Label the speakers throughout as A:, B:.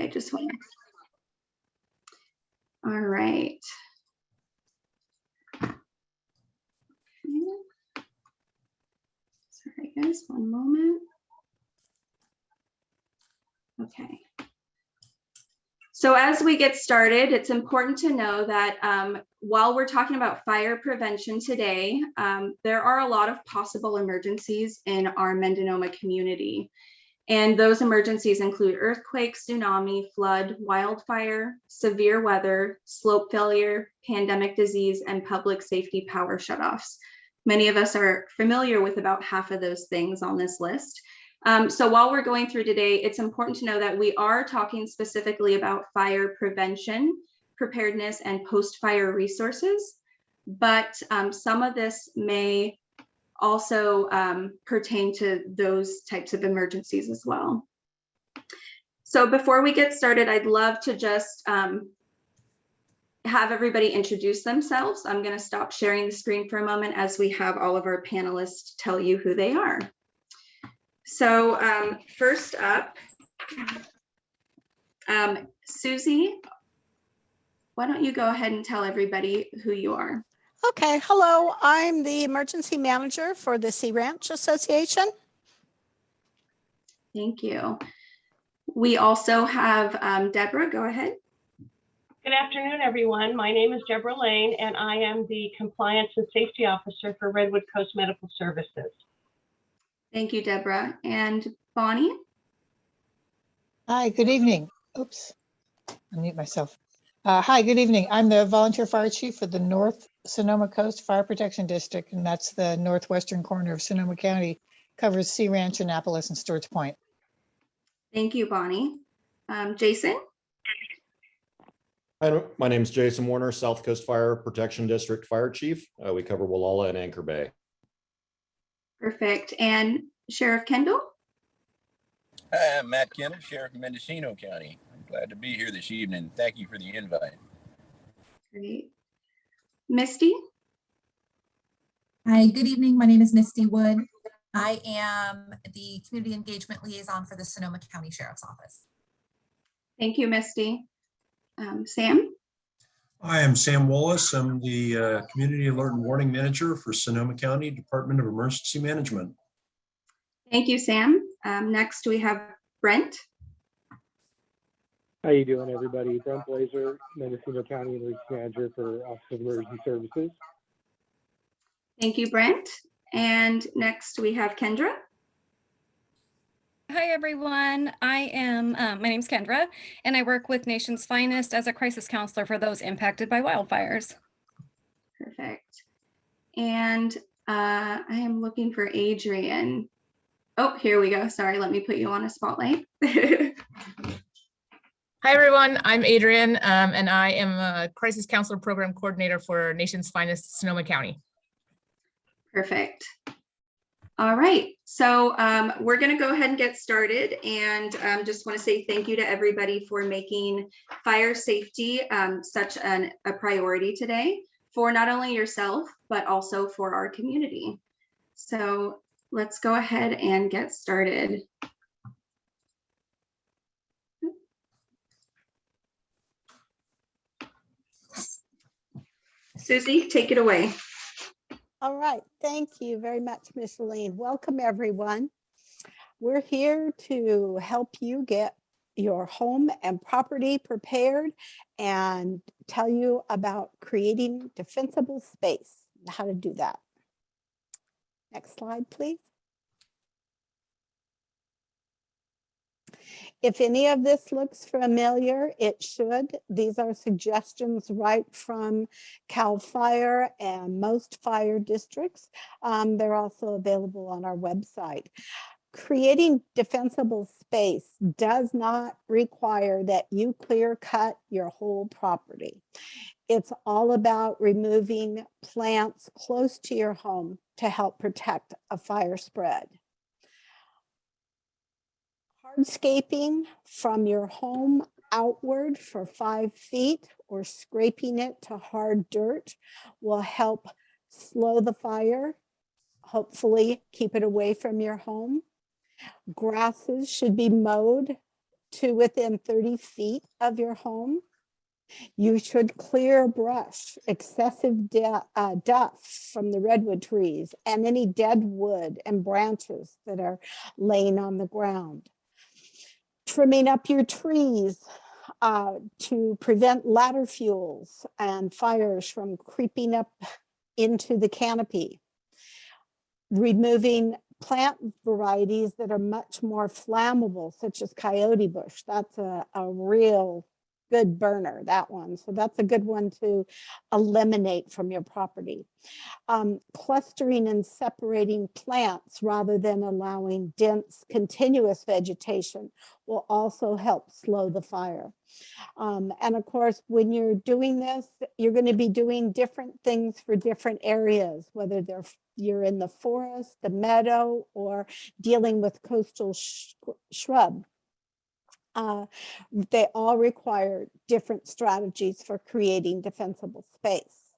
A: Okay, just one. All right. Sorry, guys, one moment. Okay. So as we get started, it's important to know that while we're talking about fire prevention today, there are a lot of possible emergencies in our Mendocino community. And those emergencies include earthquakes, tsunami, flood, wildfire, severe weather, slope failure, pandemic disease, and public safety power shutoffs. Many of us are familiar with about half of those things on this list. So while we're going through today, it's important to know that we are talking specifically about fire prevention, preparedness, and post-fire resources, but some of this may also pertain to those types of emergencies as well. So before we get started, I'd love to just have everybody introduce themselves. I'm going to stop sharing the screen for a moment as we have all of our panelists tell you who they are. So first up, Susie, why don't you go ahead and tell everybody who you are?
B: Okay, hello, I'm the emergency manager for the Sea Ranch Association.
A: Thank you. We also have Deborah, go ahead.
C: Good afternoon, everyone. My name is Deborah Lane, and I am the Compliance and Safety Officer for Redwood Coast Medical Services.
A: Thank you, Deborah. And Bonnie?
D: Hi, good evening. Oops, unmute myself. Hi, good evening. I'm the volunteer fire chief for the North Sonoma Coast Fire Protection District, and that's the northwestern corner of Sonoma County, covers Sea Ranch, Annapolis, and Stewart's Point.
A: Thank you, Bonnie. Jason?
E: Hi, my name is Jason Warner, South Coast Fire Protection District Fire Chief. We cover Wallala and Anchor Bay.
A: Perfect. And Sheriff Kendall?
F: Hi, I'm Matt Kendall, Sheriff of Mendocino County. I'm glad to be here this evening. Thank you for the invite.
A: Great. Misty?
G: Hi, good evening. My name is Misty Wood. I am the Community Engagement Liaison for the Sonoma County Sheriff's Office.
A: Thank you, Misty. Sam?
H: Hi, I'm Sam Wallace. I'm the Community Alert and Warning Manager for Sonoma County Department of Emergency Management.
A: Thank you, Sam. Next, we have Brent.
I: How you doing, everybody? Brent Blazer, Mendocino County Emergency Manager for Office of Emergency Services.
A: Thank you, Brent. And next, we have Kendra.
J: Hi, everyone. My name's Kendra, and I work with Nation's Finest as a crisis counselor for those impacted by wildfires.
A: Perfect. And I am looking for Adrian. Oh, here we go. Sorry, let me put you on a spotlight.
K: Hi, everyone. I'm Adrian, and I am a crisis counselor program coordinator for Nation's Finest, Sonoma County.
A: Perfect. All right, so we're going to go ahead and get started, and just want to say thank you to everybody for making fire safety such a priority today for not only yourself, but also for our community. So let's go ahead and get started. Susie, take it away.
B: All right, thank you very much, Ms. Lane. Welcome, everyone. We're here to help you get your home and property prepared and tell you about creating defensible space, how to do that. Next slide, please. If any of this looks familiar, it should. These are suggestions right from CAL FIRE and most fire districts. They're also available on our website. Creating defensible space does not require that you clear cut your whole property. It's all about removing plants close to your home to help protect a fire spread. Hardscaping from your home outward for 5 feet or scraping it to hard dirt will help slow the fire, hopefully keep it away from your home. Grasses should be mowed to within 30 feet of your home. You should clear brush, excessive duff from the redwood trees, and any dead wood and branches that are laying on the ground. Trimming up your trees to prevent ladder fuels and fires from creeping up into the canopy. Removing plant varieties that are much more flammable, such as coyote bush. That's a real good burner, that one. So that's a good one to eliminate from your property. Clustering and separating plants rather than allowing dense continuous vegetation will also help slow the fire. And of course, when you're doing this, you're going to be doing different things for different areas, whether you're in the forest, the meadow, or dealing with coastal shrub. They all require different strategies for creating defensible space.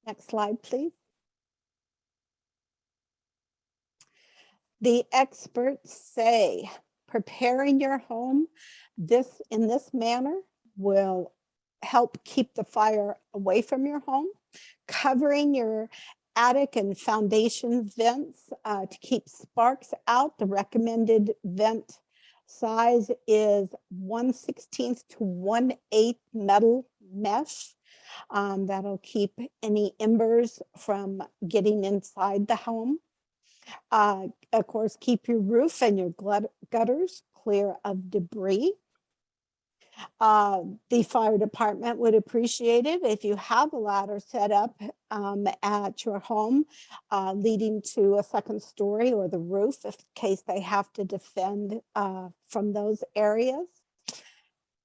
B: Next slide, please. The experts say preparing your home in this manner will help keep the fire away from your home. Covering your attic and foundation vents to keep sparks out. The recommended vent size is 1/16 to 1/8 metal mesh. That'll keep any embers from getting inside the home. Of course, keep your roof and your gutters clear of debris. The fire department would appreciate it if you have a ladder set up at your home leading to a second story or the roof in case they have to defend from those areas.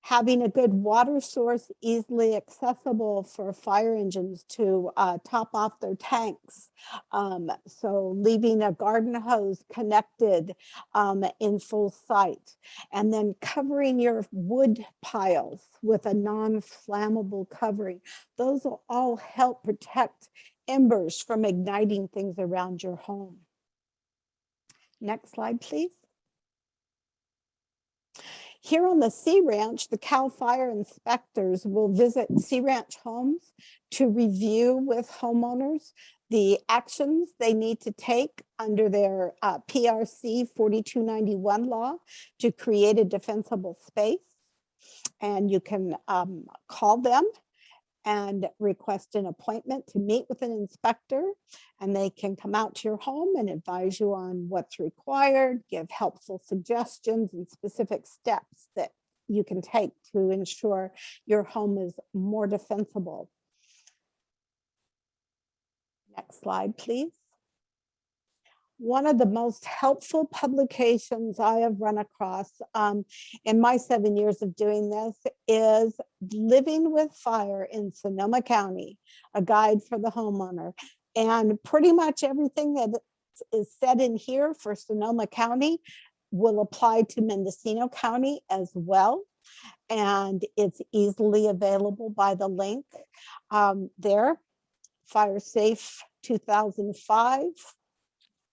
B: Having a good water source easily accessible for fire engines to top off their tanks. So leaving a garden hose connected in full sight. And then covering your wood piles with a non-flammable covering. Those will all help protect embers from igniting things around your home. Next slide, please. Here on the Sea Ranch, the CAL FIRE inspectors will visit Sea Ranch homes to review with homeowners the actions they need to take under their PRC 4291 law to create a defensible space. And you can call them and request an appointment to meet with an inspector, and they can come out to your home and advise you on what's required, give helpful suggestions and specific steps that you can take to ensure your home is more defensible. Next slide, please. One of the most helpful publications I have run across in my 7 years of doing this is Living with Fire in Sonoma County, a guide for the homeowner. And pretty much everything that is said in here for Sonoma County will apply to Mendocino County as well. And it's easily available by the link there, Fire Safe 2005.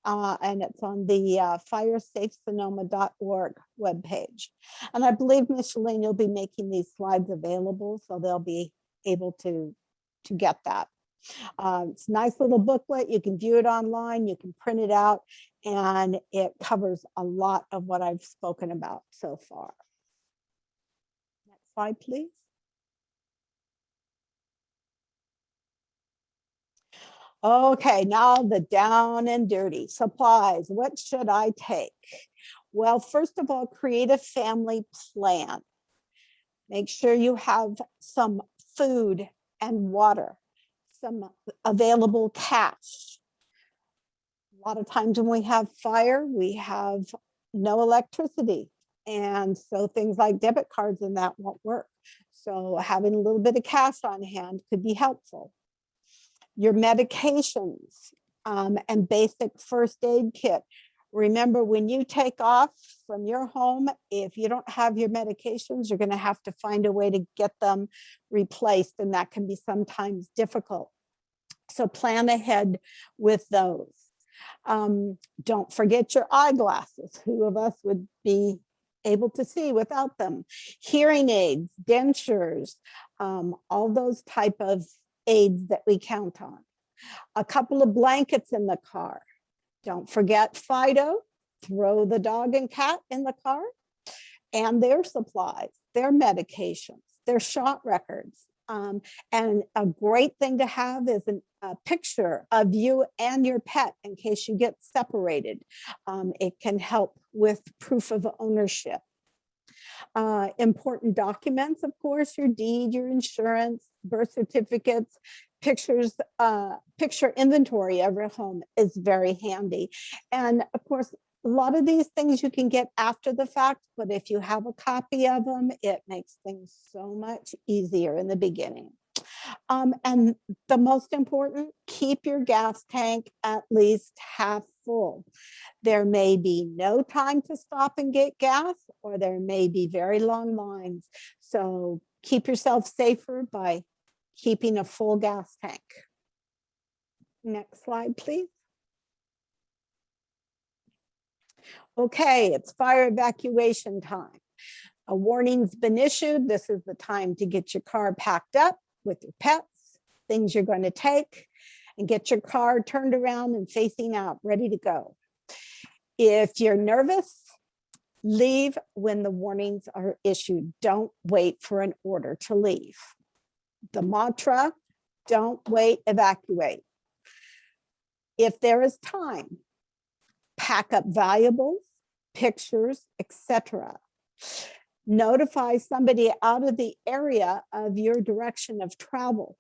B: And it's on the firesafesonoma.org webpage. And I believe, Ms. Shalane, you'll be making these slides available, so they'll be able to get that. It's a nice little booklet. You can view it online, you can print it out, and it covers a lot of what I've spoken about so far. Next slide, please. Okay, now the down and dirty supplies. What should I take? Well, first of all, create a family plan. Make sure you have some food and water, some available cash. A lot of times when we have fire, we have no electricity. And so things like debit cards and that won't work. So having a little bit of cash on hand could be helpful. Your medications and basic first aid kit. Remember, when you take off from your home, if you don't have your medications, you're going to have to find a way to get them replaced, and that can be sometimes difficult. So plan ahead with those. Don't forget your eyeglasses. Who of us would be able to see without them, hearing aids, dentures, all those type of aids that we count on. A couple of blankets in the car. Don't forget Fido, throw the dog and cat in the car, and their supplies, their medications, their shot records. And a great thing to have is a picture of you and your pet in case you get separated. It can help with proof of ownership. Important documents, of course, your deed, your insurance, birth certificates, pictures, picture inventory of your home is very handy. And of course, a lot of these things you can get after the fact, but if you have a copy of them, it makes things so much easier in the beginning. And the most important, keep your gas tank at least half full. There may be no time to stop and get gas, or there may be very long lines. So keep yourself safer by keeping a full gas tank. Next slide, please. Okay, it's fire evacuation time. A warning's been issued. This is the time to get your car packed up with your pets, things you're going to take, and get your car turned around and facing out, ready to go. If you're nervous, leave when the warnings are issued. Don't wait for an order to leave. The mantra, don't wait, evacuate. If there is time, pack up valuables, pictures, etc. Notify somebody out of the area of your direction of travel.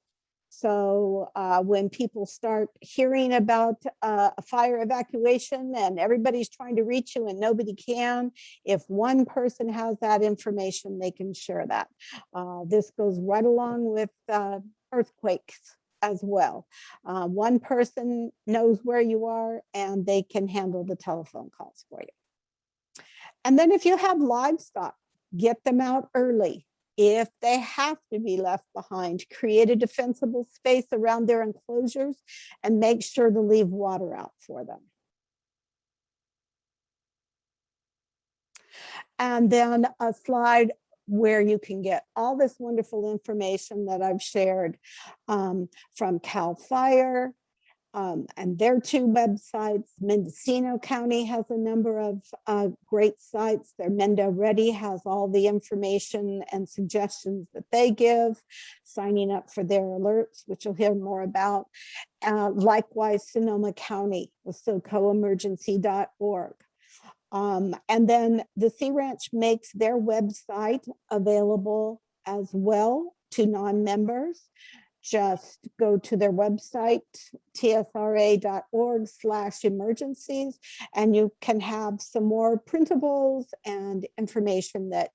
B: So when people start hearing about a fire evacuation and everybody's trying to reach you and nobody can, if one person has that information, they can share that. This goes right along with earthquakes as well. One person knows where you are and they can handle the telephone calls for you. And then if you have livestock, get them out early. If they have to be left behind, create a defensible space around their enclosures and make sure to leave water out for them. And then a slide where you can get all this wonderful information that I've shared from CAL FIRE and their two websites. Mendocino County has a number of great sites. Their Mendo Ready has all the information and suggestions that they give, signing up for their alerts, which you'll hear more about. Likewise, Sonoma County with SOCOemergency.org. And then the Sea Ranch makes their website available as well to non-members. Just go to their website, tsra.org/emergencies, and you can have some more printables and information that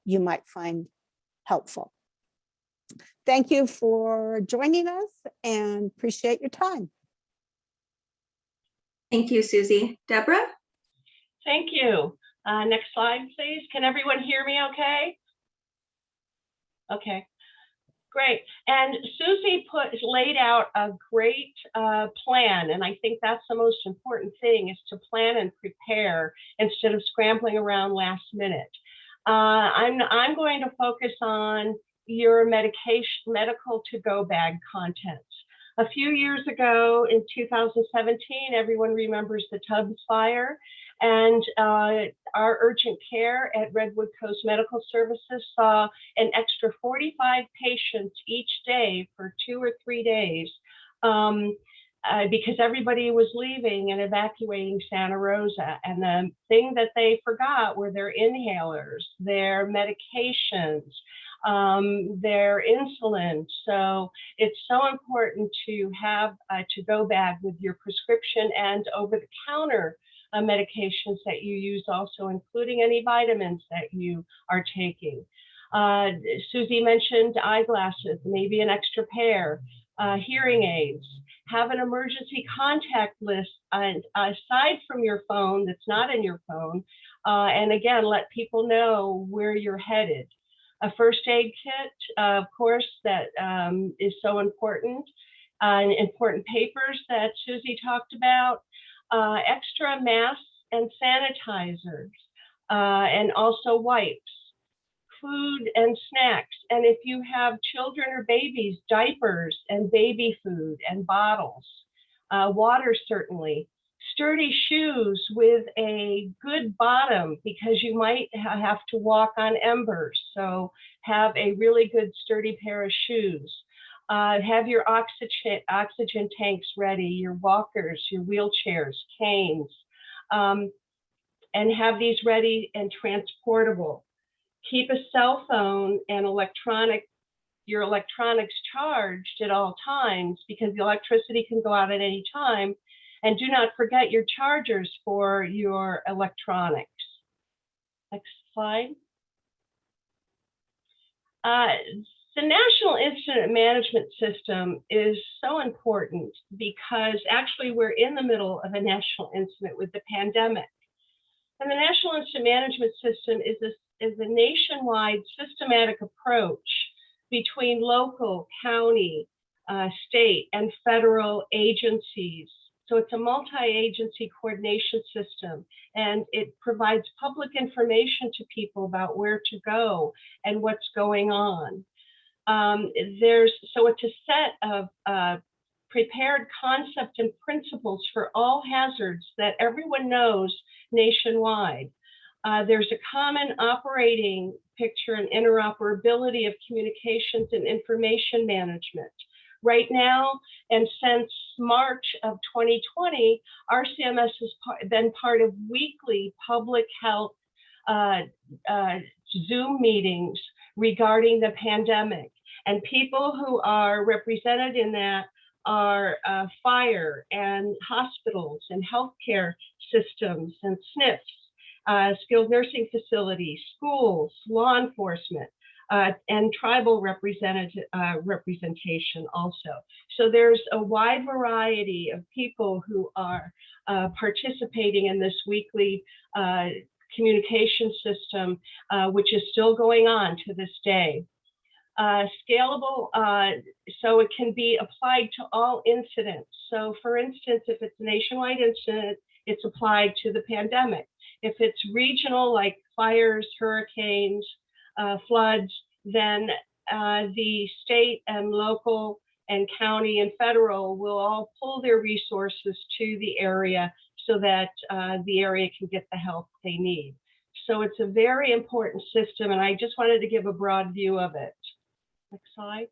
B: you might find helpful. Thank you for joining us and appreciate your time.
A: Thank you, Susie. Deborah?
C: Thank you. Next slide, please. Can everyone hear me okay? Okay. Great. And Susie laid out a great plan. And I think that's the most important thing, is to plan and prepare instead of scrambling around last minute. I'm going to focus on your medical to-go bag contents. A few years ago in 2017, everyone remembers the Tubbs fire, and our urgent care at Redwood Coast Medical Services saw an extra 45 patients each day for 2 or 3 days because everybody was leaving and evacuating Santa Rosa. And the thing that they forgot were their inhalers, their medications, their insulin. So it's so important to have a to-go bag with your prescription and over-the-counter medications that you use also, including any vitamins that you are taking. Susie mentioned eyeglasses, maybe an extra pair, hearing aids. Have an emergency contact list aside from your phone that's not in your phone. And again, let people know where you're headed. A first aid kit, of course, that is so important. Important papers that Susie talked about. Extra masks and sanitizers. and also wipes, food and snacks. And if you have children or babies, diapers and baby food and bottles, water certainly, sturdy shoes with a good bottom because you might have to walk on embers. So have a really good sturdy pair of shoes. Have your oxygen tanks ready, your walkers, your wheelchairs, canes, and have these ready and transportable. Keep a cell phone and your electronics charged at all times because the electricity can go out at any time. And do not forget your chargers for your electronics. Next slide. The National Incident Management System is so important because actually we're in the middle of a national incident with the pandemic. And the National Incident Management System is a nationwide systematic approach between local, county, state, and federal agencies. So it's a multi-agency coordination system, and it provides public information to people about where to go and what's going on. So it's a set of prepared concepts and principles for all hazards that everyone knows nationwide. There's a common operating picture and interoperability of communications and information management. Right now, and since March of 2020, RCMS has been part of weekly public health Zoom meetings regarding the pandemic. And people who are represented in that are fire and hospitals and healthcare systems and SNFs, skilled nursing facilities, schools, law enforcement, and tribal representation also. So there's a wide variety of people who are participating in this weekly communication system, which is still going on to this day. Scalable, so it can be applied to all incidents. So for instance, if it's a nationwide incident, it's applied to the pandemic. If it's regional, like fires, hurricanes, floods, then the state and local and county and federal will all pull their resources to the area so that the area can get the help they need. So it's a very important system, and I just wanted to give a broad view of it. Next slide.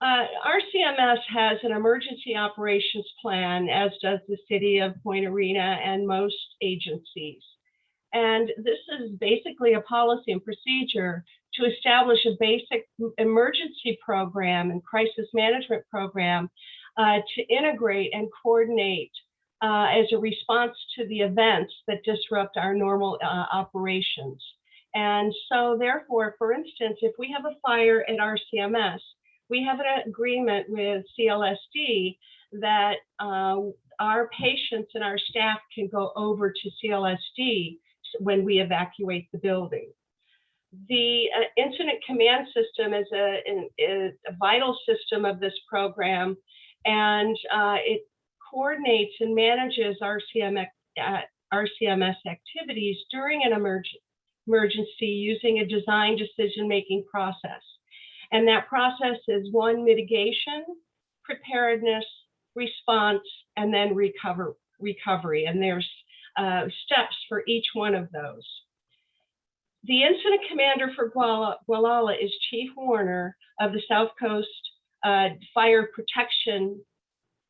C: RCMS has an emergency operations plan, as does the city of Point Arena and most agencies. And this is basically a policy and procedure to establish a basic emergency program and crisis management program to integrate and coordinate as a response to the events that disrupt our normal operations. And so therefore, for instance, if we have a fire at RCMS, we have an agreement with CLSD that our patients and our staff can go over to CLSD when we evacuate the building. The incident command system is a vital system of this program, and it coordinates and manages RCMS activities during an emergency using a design decision-making process. And that process is one, mitigation, preparedness, response, and then recovery. And there's steps for each one of those. The incident commander for Gualala is Chief Warner of the South Coast Fire Protection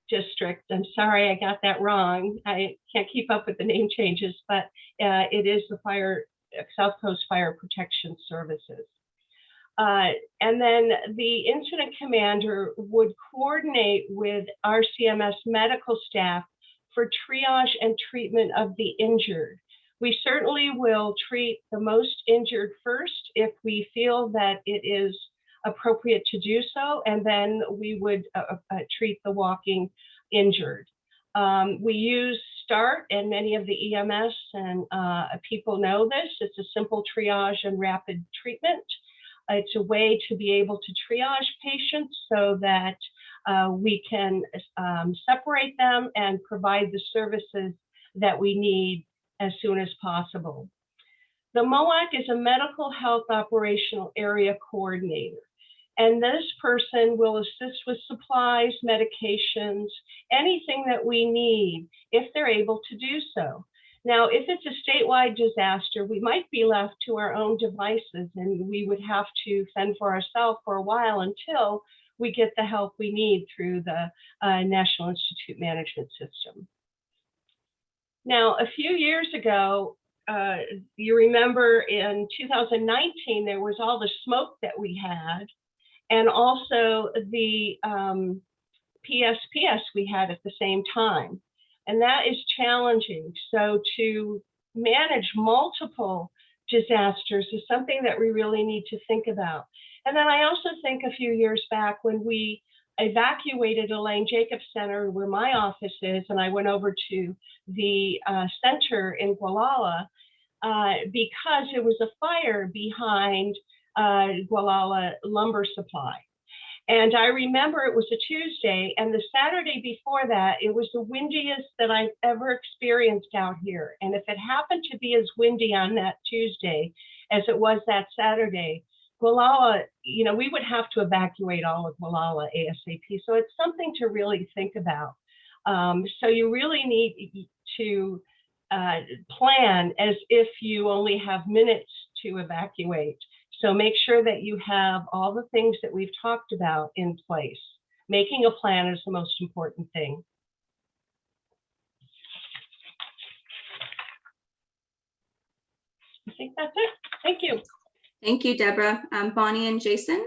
C: District. I'm sorry, I got that wrong. I can't keep up with the name changes, but it is the South Coast Fire Protection Services. And then the incident commander would coordinate with RCMS medical staff for triage and treatment of the injured. We certainly will treat the most injured first if we feel that it is appropriate to do so, and then we would treat the walking injured. We use START, and many of the EMS and people know this. It's a simple triage and rapid treatment. It's a way to be able to triage patients so that we can separate them and provide the services that we need as soon as possible. The MOAC is a medical health operational area coordinator, and this person will assist with supplies, medications, anything that we need if they're able to do so. Now, if it's a statewide disaster, we might be left to our own devices, and we would have to fend for ourselves for a while until we get the help we need through the National Institute Management System. Now, a few years ago, you remember in 2019, there was all the smoke that we had, and also the PSPS we had at the same time. And that is challenging. So to manage multiple disasters is something that we really need to think about. And then I also think a few years back when we evacuated Elaine Jacobs Center, where my office is, and I went over to the center in Gualala because there was a fire behind Gualala lumber supply. And I remember it was a Tuesday, and the Saturday before that, it was the windiest that I've ever experienced out here. And if it happened to be as windy on that Tuesday as it was that Saturday, Gualala, you know, we would have to evacuate all of Gualala ASAP. So it's something to really think about. So you really need to plan as if you only have minutes to evacuate. So make sure that you have all the things that we've talked about in place. Making a plan is the most important thing. I think that's it. Thank you.
A: Thank you, Deborah. Bonnie and Jason.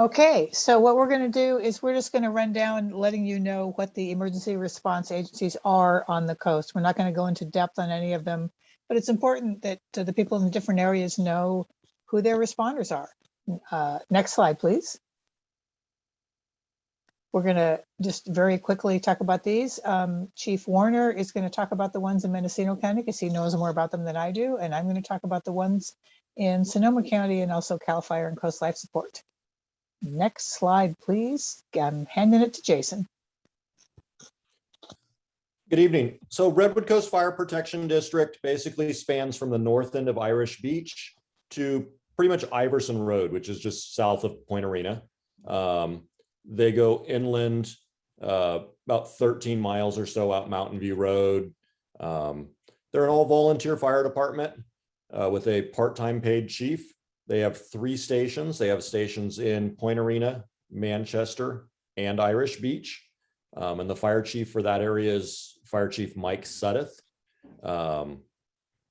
D: Okay, so what we're going to do is we're just going to run down letting you know what the emergency response agencies are on the coast. We're not going to go into depth on any of them, but it's important that the people in the different areas know who their responders are. Next slide, please. We're going to just very quickly talk about these. Chief Warner is going to talk about the ones in Mendocino County because he knows more about them than I do. And I'm going to talk about the ones in Sonoma County and also CAL FIRE and Coast Life Support. Next slide, please. I'm handing it to Jason.
E: Good evening. So Redwood Coast Fire Protection District basically spans from the north end of Irish Beach to pretty much Iverson Road, which is just south of Point Arena. They go inland about 13 miles or so out Mountain View Road. They're an all volunteer fire department with a part-time paid chief. They have 3 stations. They have stations in Point Arena, Manchester, and Irish Beach. And the fire chief for that area is Fire Chief Mike Suddeth.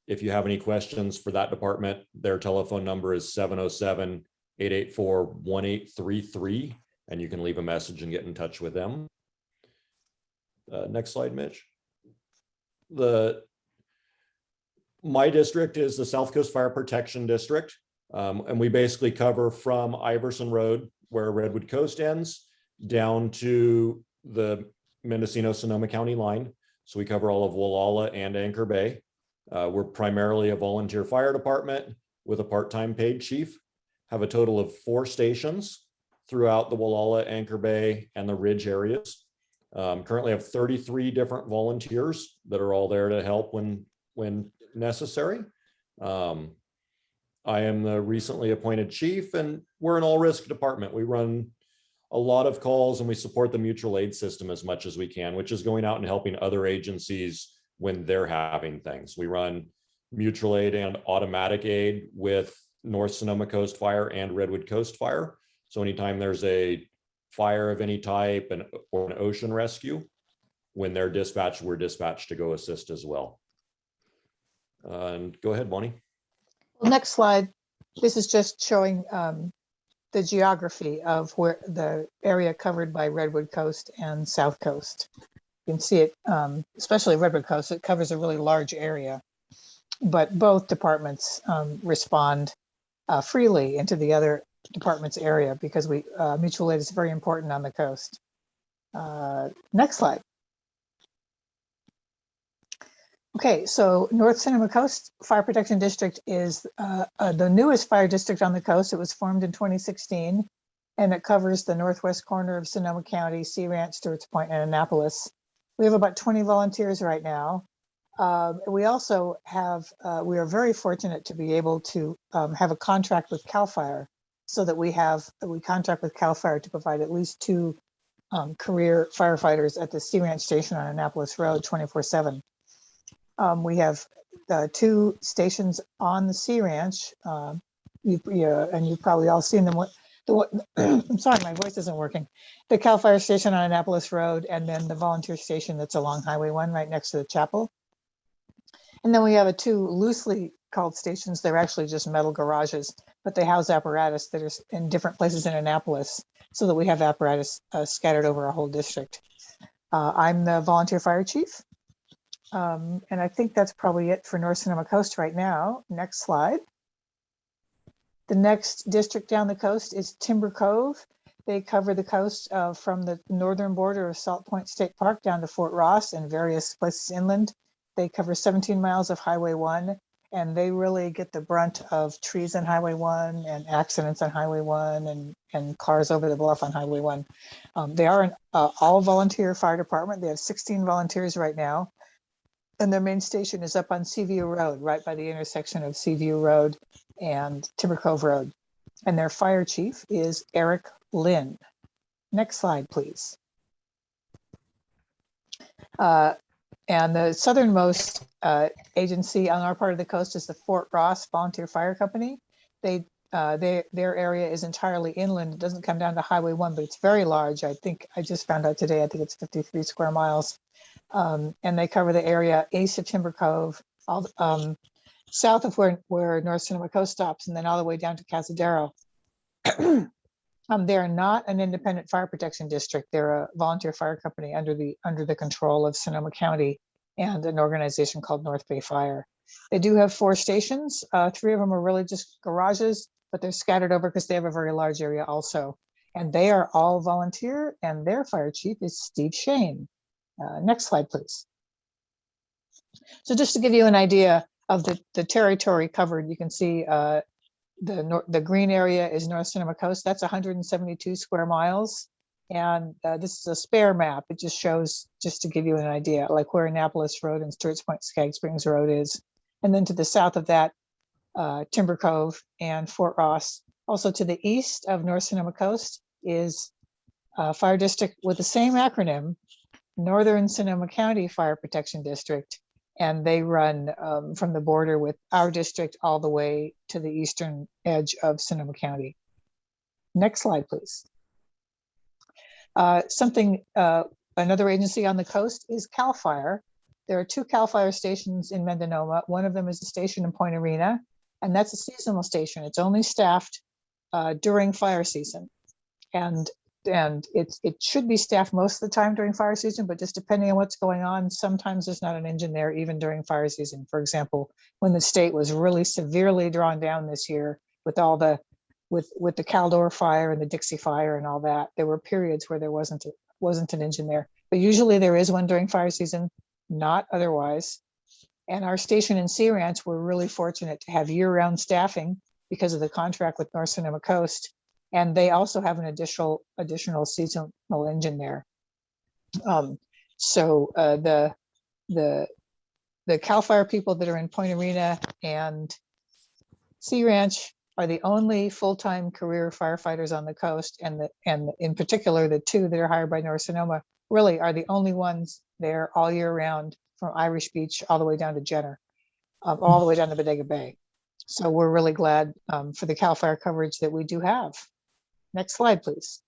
E: If you have any questions for that department, their telephone number is 707-884-1833, and you can leave a message and get in touch with them. Next slide, Mitch. My district is the South Coast Fire Protection District. And we basically cover from Iverson Road, where Redwood Coast ends, down to the Mendocino Sonoma County line. So we cover all of Wallala and Anchor Bay. We're primarily a volunteer fire department with a part-time paid chief. Have a total of 4 stations throughout the Wallala, Anchor Bay, and the Ridge areas. Currently have 33 different volunteers that are all there to help when necessary. I am the recently appointed chief, and we're an all-risk department. We run a lot of calls and we support the mutual aid system as much as we can, which is going out and helping other agencies when they're having things. We run mutual aid and automatic aid with North Sonoma Coast Fire and Redwood Coast Fire. So anytime there's a fire of any type or an ocean rescue, when they're dispatched, we're dispatched to go assist as well. And go ahead, Bonnie.
D: Well, next slide. This is just showing the geography of where the area covered by Redwood Coast and South Coast. You can see it, especially Redwood Coast, it covers a really large area, but both departments respond freely into the other department's area because mutual aid is very important on the coast. Next slide. Okay, so North Sonoma Coast Fire Protection District is the newest fire district on the coast. It was formed in 2016, and it covers the northwest corner of Sonoma County, Sea Ranch, Stewart's Point, and Annapolis. We have about 20 volunteers right now. We also have, we are very fortunate to be able to have a contract with CAL FIRE, so that we contract with CAL FIRE to provide at least 2 career firefighters at the Sea Ranch Station on Annapolis Road 24/7. We have 2 stations on the Sea Ranch, and you've probably all seen them. I'm sorry, my voice isn't working. The CAL FIRE station on Annapolis Road, and then the volunteer station that's along Highway 1 right next to the chapel. And then we have 2 loosely called stations. They're actually just metal garages, but they house apparatus that are in different places in Annapolis, so that we have apparatus scattered over our whole district. I'm the volunteer fire chief. And I think that's probably it for North Sonoma Coast right now. Next slide. The next district down the coast is Timber Cove. They cover the coast from the northern border of Salt Point State Park down to Fort Ross and various places inland. They cover 17 miles of Highway 1, and they really get the brunt of trees on Highway 1 and accidents on Highway 1 and cars over the bluff on Highway 1. They are an all volunteer fire department. They have 16 volunteers right now. And their main station is up on Seaview Road, right by the intersection of Seaview Road and Timber Cove Road. And their fire chief is Eric Lynn. Next slide, please. And the southernmost agency on our part of the coast is the Fort Ross Volunteer Fire Company. Their area is entirely inland. It doesn't come down to Highway 1, but it's very large. I think I just found out today, I think it's 53 square miles. And they cover the area east of Timber Cove, all south of where North Sonoma Coast stops, and then all the way down to Cazadero. They're not an independent fire protection district. They're a volunteer fire company under the control of Sonoma County and an organization called North Bay Fire. They do have 4 stations. 3 of them are really just garages, but they're scattered over because they have a very large area also. And they are all volunteer, and their fire chief is Steve Shane. Next slide, please. So just to give you an idea of the territory covered, you can see the green area is North Sonoma Coast. That's 172 square miles. And this is a spare map. It just shows, just to give you an idea, like where Annapolis Road and Stewart's Point Skag Springs Road is. And then to the south of that, Timber Cove and Fort Ross. Also to the east of North Sonoma Coast is a fire district with the same acronym, Northern Sonoma County Fire Protection District, and they run from the border with our district all the way to the eastern edge of Sonoma County. Next slide, please. Another agency on the coast is CAL FIRE. There are 2 CAL FIRE stations in Mendocino. One of them is a station in Point Arena, and that's a seasonal station. It's only staffed during fire season. And it should be staffed most of the time during fire season, but just depending on what's going on, sometimes there's not an engine there even during fire season. For example, when the state was really severely drawn down this year with all the with the Caldor fire and the Dixie fire and all that, there were periods where there wasn't an engine there. But usually there is one during fire season, not otherwise. And our station in Sea Ranch, we're really fortunate to have year-round staffing because of the contract with North Sonoma Coast. And they also have an additional seasonal engine there. So the CAL FIRE people that are in Point Arena and Sea Ranch are the only full-time career firefighters on the coast, and in particular the 2 that are hired by North Sonoma really are the only ones there all year round, from Irish Beach all the way down to Jenner, all the way down to Bodega Bay. So we're really glad for the CAL FIRE coverage that we do have. Next slide, please.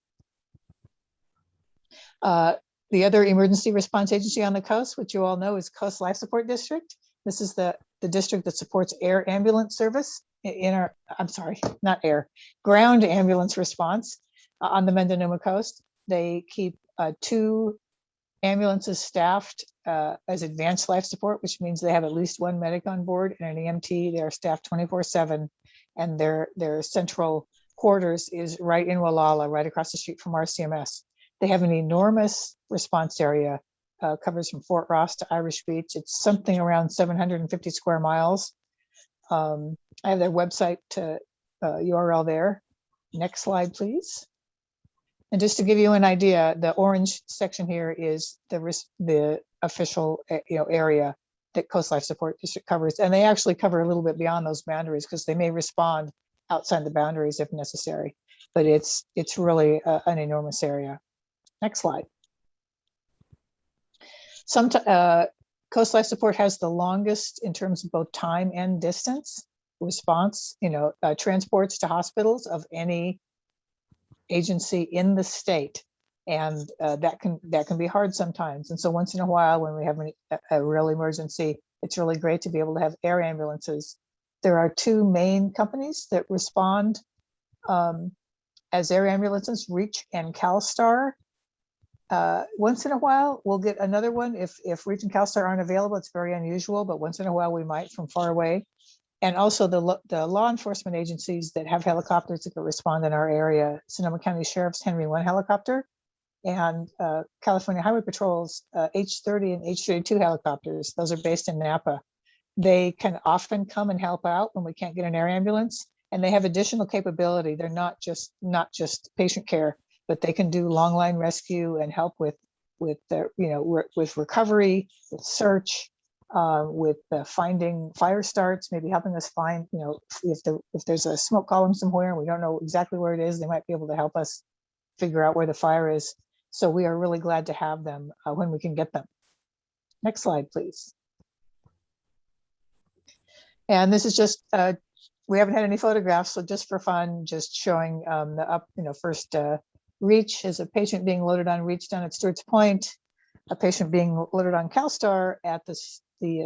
D: The other emergency response agency on the coast, which you all know, is Coast Life Support District. This is the district that supports air ambulance service in our, ground ambulance response on the Mendocino coast. They keep 2 ambulances staffed as advanced life support, which means they have at least 1 medic on board and an EMT. They are staffed 24/7, and their central quarters is right in Wallala, right across the street from RCMS. They have an enormous response area, covers from Fort Ross to Irish Beach. It's something around 750 square miles. I have their website URL there. Next slide, please. And just to give you an idea, the orange section here is the official area that Coast Life Support District covers. And they actually cover a little bit beyond those boundaries because they may respond outside the boundaries if necessary. But it's really an enormous area. Next slide. Coast Life Support has the longest in terms of both time and distance response, transports to hospitals of any agency in the state. And that can be hard sometimes. And so once in a while, when we have a real emergency, it's really great to be able to have air ambulances. There are two main companies that respond as air ambulances, Reach and CalStar. Once in a while, we'll get another one. If Reach and CalStar aren't available, it's very unusual, but once in a while we might from far away. And also the law enforcement agencies that have helicopters that can respond in our area, Sonoma County Sheriff's Henry 1 helicopter, and California Highway Patrol's H-30 and H-32 helicopters. Those are based in Napa. They can often come and help out when we can't get an air ambulance, and they have additional capability. They're not just patient care, but they can do long line rescue and help with recovery, with search, with finding fire starts, maybe helping us find, if there's a smoke column somewhere and we don't know exactly where it is, they might be able to help us figure out where the fire is. So we are really glad to have them when we can get them. Next slide, please. And this is just, we haven't had any photographs, so just for fun, just showing first Reach is a patient being loaded on Reach down at Stewart's Point, a patient being loaded on CalStar at the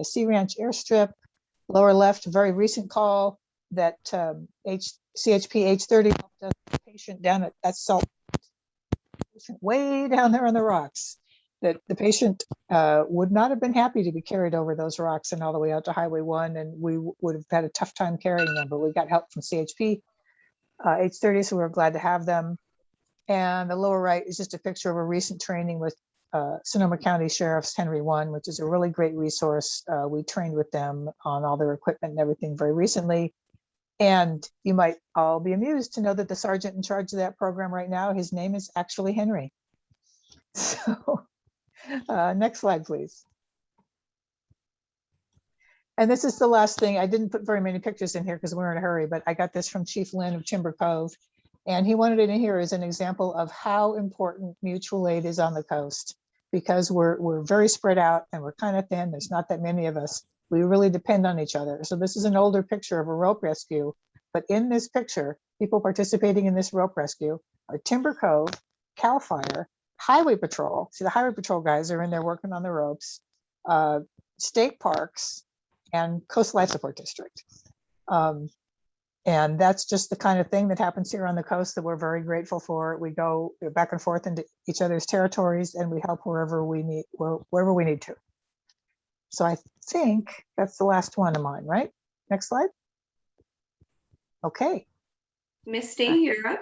D: Sea Ranch airstrip. Lower left, very recent call that CHP H-30 helped us, a patient down at Salt, way down there on the rocks, that the patient would not have been happy to be carried over those rocks and all the way out to Highway 1, and we would have had a tough time carrying them, but we got help from CHP H-30, so we were glad to have them. And the lower right is just a picture of a recent training with Sonoma County Sheriff's Henry 1, which is a really great resource. We trained with them on all their equipment and everything very recently. And you might all be amused to know that the sergeant in charge of that program right now, his name is actually Henry. So next slide, please. And this is the last thing. I didn't put very many pictures in here because we're in a hurry, but I got this from Chief Lynn of Timber Cove. And he wanted it in here as an example of how important mutual aid is on the coast, because we're very spread out and we're kind of thin. There's not that many of us. We really depend on each other. So this is an older picture of a rope rescue. But in this picture, people participating in this rope rescue are Timber Cove, CAL FIRE, Highway Patrol. See, the Highway Patrol guys are in there working on the ropes, state parks, and Coast Life Support District. And that's just the kind of thing that happens here on the coast that we're very grateful for. We go back and forth into each other's territories and we help wherever we need to. So I think that's the last one of mine, right? Next slide. Okay.
A: Misty, you're up.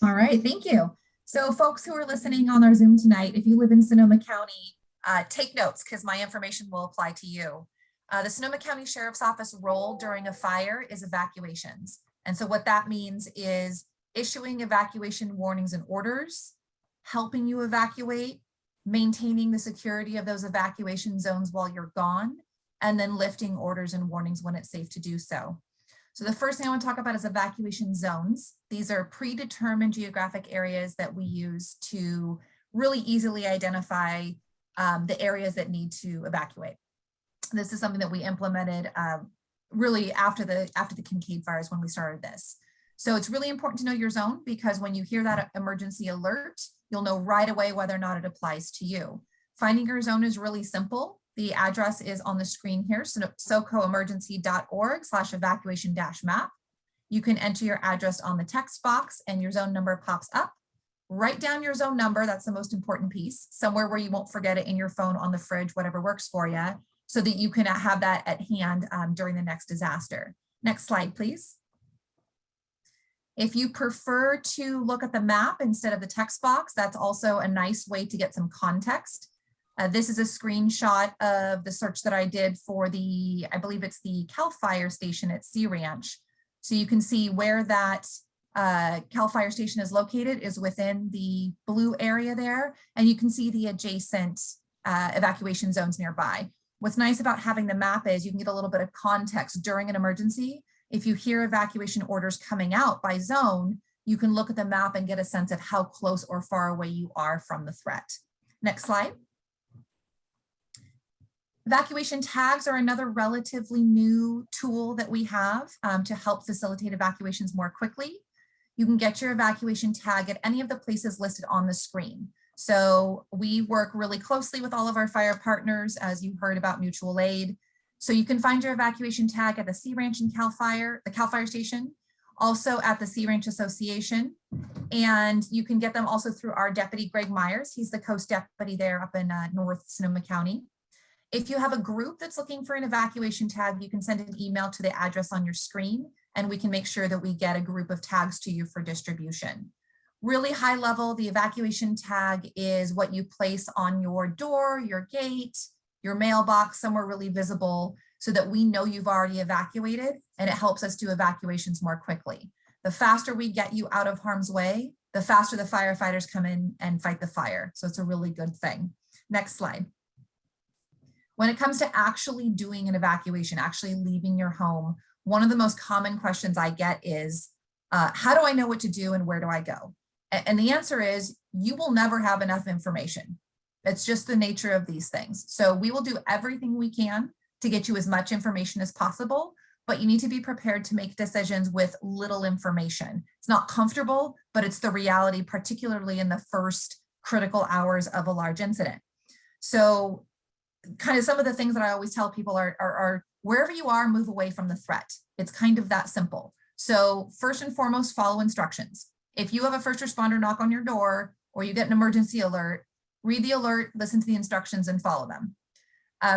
G: All right, thank you. So folks who are listening on our Zoom tonight, if you live in Sonoma County, take notes because my information will apply to you. The Sonoma County Sheriff's Office role during a fire is evacuations. And so what that means is issuing evacuation warnings and orders, helping you evacuate, maintaining the security of those evacuation zones while you're gone, and then lifting orders and warnings when it's safe to do so. So the first thing I want to talk about is evacuation zones. These are predetermined geographic areas that we use to really easily identify the areas that need to evacuate. This is something that we implemented really after the Kincaid fires when we started this. So it's really important to know your zone because when you hear that emergency alert, you'll know right away whether or not it applies to you. Finding your zone is really simple. The address is on the screen here, socoemergency.org/evacuation-map. You can enter your address on the text box and your zone number pops up. Write down your zone number, that's the most important piece, somewhere where you won't forget it in your phone, on the fridge, whatever works for you, so that you can have that at hand during the next disaster. Next slide, please. If you prefer to look at the map instead of the text box, that's also a nice way to get some context. This is a screenshot of the search that I did for I believe it's the CAL FIRE station at Sea Ranch. So you can see where that Cal Fire Station is located is within the blue area there, and you can see the adjacent evacuation zones nearby. What's nice about having the map is you can get a little bit of context during an emergency. If you hear evacuation orders coming out by zone, you can look at the map and get a sense of how close or far away you are from the threat. Next slide. Evacuation tags are another relatively new tool that we have to help facilitate evacuations more quickly. You can get your evacuation tag at any of the places listed on the screen. So we work really closely with all of our fire partners, as you heard about mutual aid. So you can find your evacuation tag at the Sea Ranch and the Cal Fire Station, also at the Sea Ranch Association. And you can get them also through our deputy, Greg Myers. He's the coast deputy there up in North Sonoma County. If you have a group that's looking for an evacuation tag, you can send an email to the address on your screen, and we can make sure that we get a group of tags to you for distribution. Really high level, the evacuation tag is what you place on your door, your gate, your mailbox, somewhere really visible so that we know you've already evacuated, and it helps us do evacuations more quickly. The faster we get you out of harm's way, the faster the firefighters come in and fight the fire. So it's a really good thing. Next slide. When it comes to actually doing an evacuation, actually leaving your home, one of the most common questions I get is, how do I know what to do and where do I go? And the answer is, you will never have enough information. It's just the nature of these things. So we will do everything we can to get you as much information as possible, but you need to be prepared to make decisions with little information. It's not comfortable, but it's the reality, particularly in the first critical hours of a large incident. So kind of some of the things that I always tell people are wherever you are, move away from the threat. It's kind of that simple. So first and foremost, follow instructions. If you have a first responder knock on your door or you get an emergency alert, read the alert, listen to the instructions and follow them.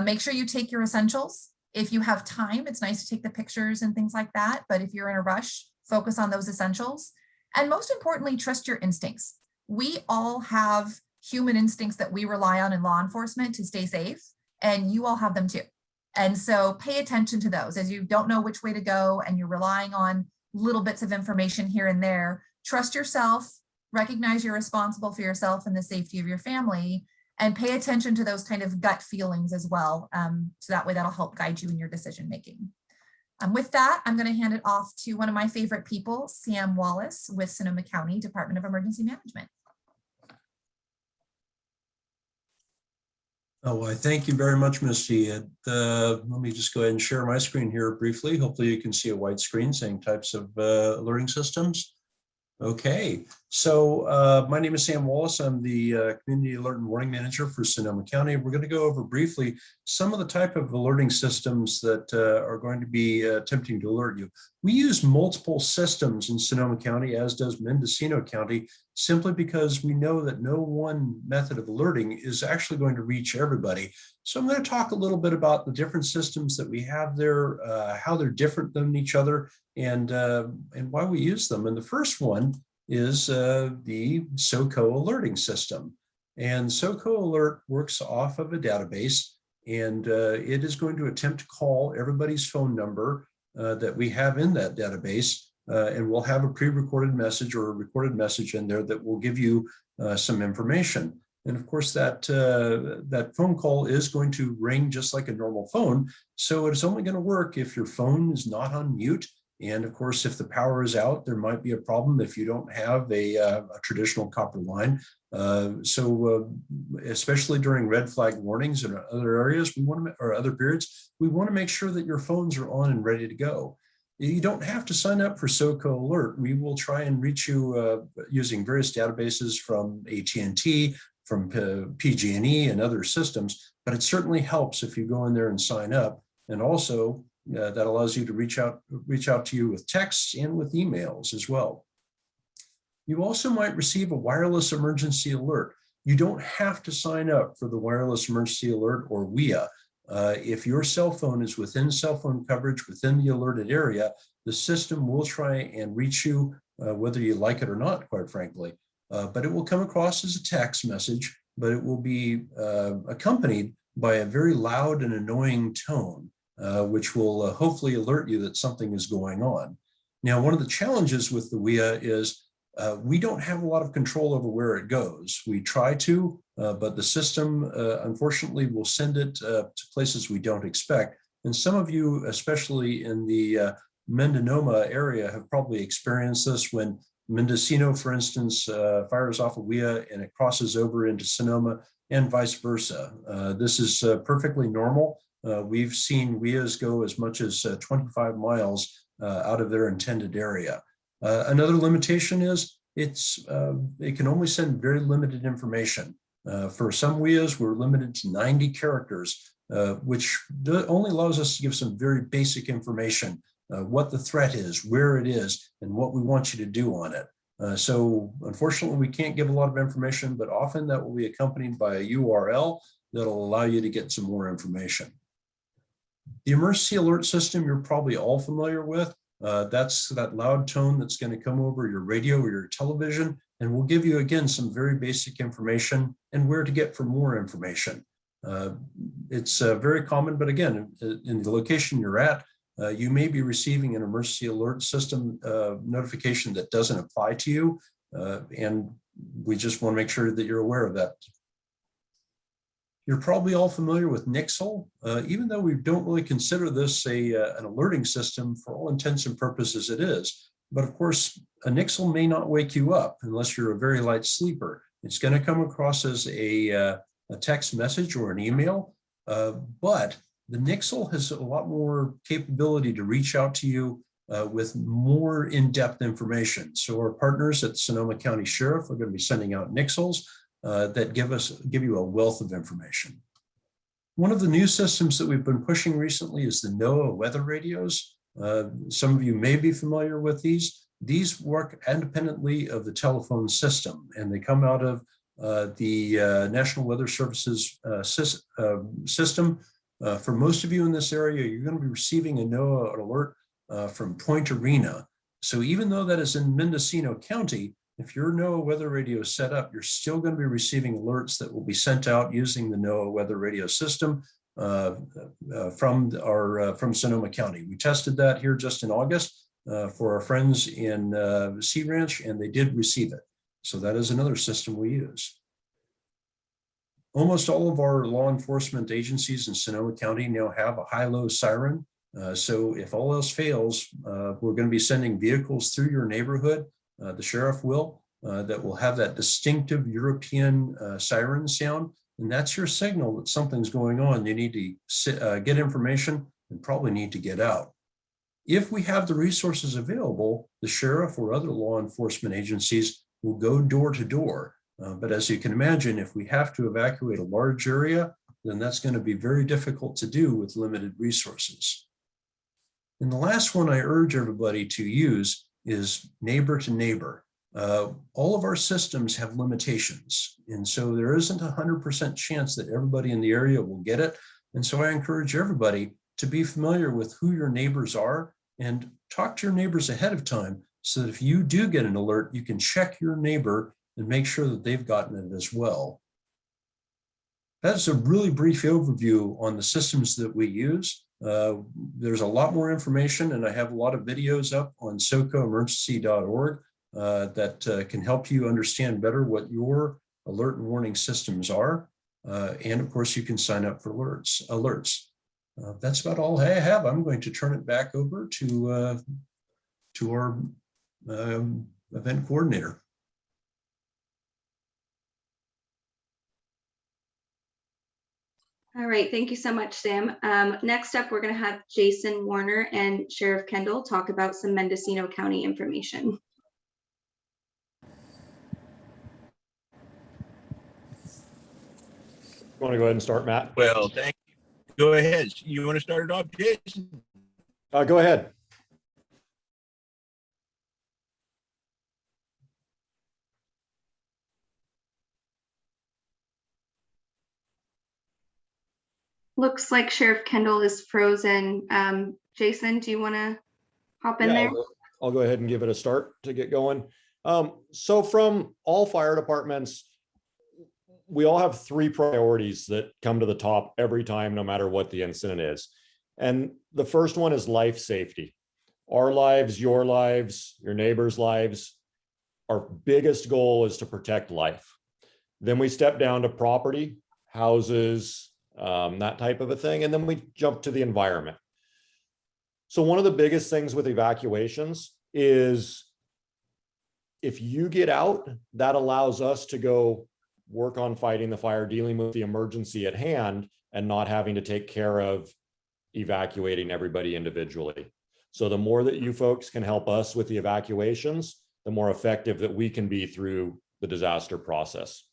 G: Make sure you take your essentials. If you have time, it's nice to take the pictures and things like that. But if you're in a rush, focus on those essentials. And most importantly, trust your instincts. We all have human instincts that we rely on in law enforcement to stay safe, and you all have them too. And so pay attention to those as you don't know which way to go and you're relying on little bits of information here and there. Trust yourself, recognize you're responsible for yourself and the safety of your family, and pay attention to those kind of gut feelings as well. So that way that'll help guide you in your decision making. With that, I'm going to hand it off to one of my favorite people, Sam Wallace with Sonoma County Department of Emergency Management.
H: Oh, I thank you very much, Misty. Let me just go ahead and share my screen here briefly. Hopefully you can see a white screen saying types of alerting systems. Okay, so my name is Sam Wallace. I'm the Community Alert and Warning Manager for Sonoma County. We're going to go over briefly some of the type of alerting systems that are going to be attempting to alert you. We use multiple systems in Sonoma County, as does Mendocino County, simply because we know that no one method of alerting is actually going to reach everybody. So I'm going to talk a little bit about the different systems that we have there, how they're different than each other, and why we use them. And the first one is the SOCO alerting system. And SOCO Alert works off of a database, and it is going to attempt to call everybody's phone number that we have in that database. And we'll have a pre-recorded message or a recorded message in there that will give you some information. And of course, that phone call is going to ring just like a normal phone. So it's only going to work if your phone is not on mute. And of course, if the power is out, there might be a problem if you don't have a traditional copper line. Especially during red flag warnings and other areas, or other periods, we want to make sure that your phones are on and ready to go. You don't have to sign up for SOCO Alert. We will try and reach you using various databases from AT&T, from PG&E and other systems, but it certainly helps if you go in there and sign up. And also that allows you to reach out to you with texts and with emails as well. You also might receive a wireless emergency alert. You don't have to sign up for the wireless emergency alert or WEA. If your cell phone is within cell phone coverage within the alerted area, the system will try and reach you, whether you like it or not, quite frankly. But it will come across as a text message, but it will be accompanied by a very loud and annoying tone, which will hopefully alert you that something is going on. Now, one of the challenges with the WIA is we don't have a lot of control over where it goes. We try to, but the system, unfortunately, will send it to places we don't expect. And some of you, especially in the Mendocino area, have probably experienced this when Mendocino, for instance, fires off a WIA and it crosses over into Sonoma and vice versa. This is perfectly normal. We've seen WIAs go as much as 25 miles out of their intended area. Another limitation is it can only send very limited information. For some WIAs, we're limited to 90 characters, which only allows us to give some very basic information, what the threat is, where it is, and what we want you to do on it. So unfortunately, we can't give a lot of information, but often that will be accompanied by a URL that'll allow you to get some more information. The emergency alert system you're probably all familiar with. That's that loud tone that's going to come over your radio or your television, and will give you, again, some very basic information and where to get for more information. It's very common, but again, in the location you're at, you may be receiving an emergency alert system notification that doesn't apply to you, and we just want to make sure that you're aware of that. You're probably all familiar with Nixle, even though we don't really consider this an alerting system. For all intents and purposes, it is. But of course, a Nixle may not wake you up unless you're a very light sleeper. It's going to come across as a text message or an email, but the Nixle has a lot more capability to reach out to you with more in-depth information. So our partners at Sonoma County Sheriff are going to be sending out Nixles that give you a wealth of information. One of the new systems that we've been pushing recently is the NOAA weather radios. Some of you may be familiar with these. These work independently of the telephone system, and they come out of the National Weather Services system. For most of you in this area, you're going to be receiving a NOAA alert from Point Arena. So even though that is in Mendocino County, if your NOAA weather radio is set up, you're still going to be receiving alerts that will be sent out using the NOAA weather radio system from Sonoma County. We tested that here just in August for our friends in Sea Ranch, and they did receive it. So that is another system we use. Almost all of our law enforcement agencies in Sonoma County now have a HighLow Siren. So if all else fails, we're going to be sending vehicles through your neighborhood. The sheriff will, that will have that distinctive European siren sound. And that's your signal that something's going on. You need to get information and probably need to get out. If we have the resources available, the sheriff or other law enforcement agencies will go door to door. But as you can imagine, if we have to evacuate a large area, then that's going to be very difficult to do with limited resources. And the last one I urge everybody to use is neighbor to neighbor. All of our systems have limitations. And so there isn't 100% chance that everybody in the area will get it. And so I encourage everybody to be familiar with who your neighbors are and talk to your neighbors ahead of time so that if you do get an alert, you can check your neighbor and make sure that they've gotten it as well. That's a really brief overview on the systems that we use. There's a lot more information, and I have a lot of videos up on socoemergency.org that can help you understand better what your alert and warning systems are. And of course, you can sign up for alerts. That's about all I have. I'm going to turn it back over to our event coordinator.
A: All right, thank you so much, Sam. Next up, we're going to have Jason Warner and Sheriff Kendall talk about some Mendocino County information.
E: You want to go ahead and start, Matt?
F: Well, thank you. Go ahead. You want to start it off, Jason?
E: Go ahead.
A: Looks like Sheriff Kendall is frozen. Jason, do you want to hop in there?
E: I'll go ahead and give it a start to get going. So from all fire departments, we all have three priorities that come to the top every time, no matter what the incident is. And the first one is life safety. our lives, your neighbors' lives. Our biggest goal is to protect life. Then we step down to property, houses, that type of a thing. And then we jump to the environment. So one of the biggest things with evacuations is if you get out, that allows us to go work on fighting the fire, dealing with the emergency at hand, and not having to take care of evacuating everybody individually. So the more that you folks can help us with the evacuations, the more effective that we can be through the disaster process.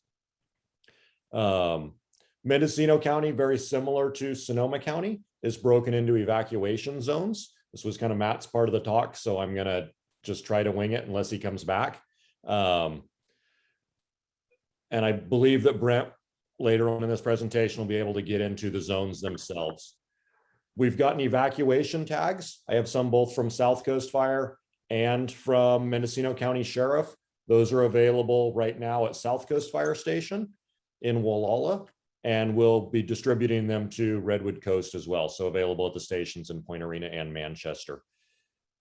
E: Mendocino County, very similar to Sonoma County, is broken into evacuation zones. This was kind of Matt's part of the talk, so I'm gonna just try to wing it unless he comes back. And I believe that Brent later on in this presentation will be able to get into the zones themselves. We've gotten evacuation tags. I have some both from South Coast Fire and from Mendocino County Sheriff. Those are available right now at South Coast Fire Station in Wallala, and we'll be distributing them to Redwood Coast as well. So available at the stations in Point Arena and Manchester.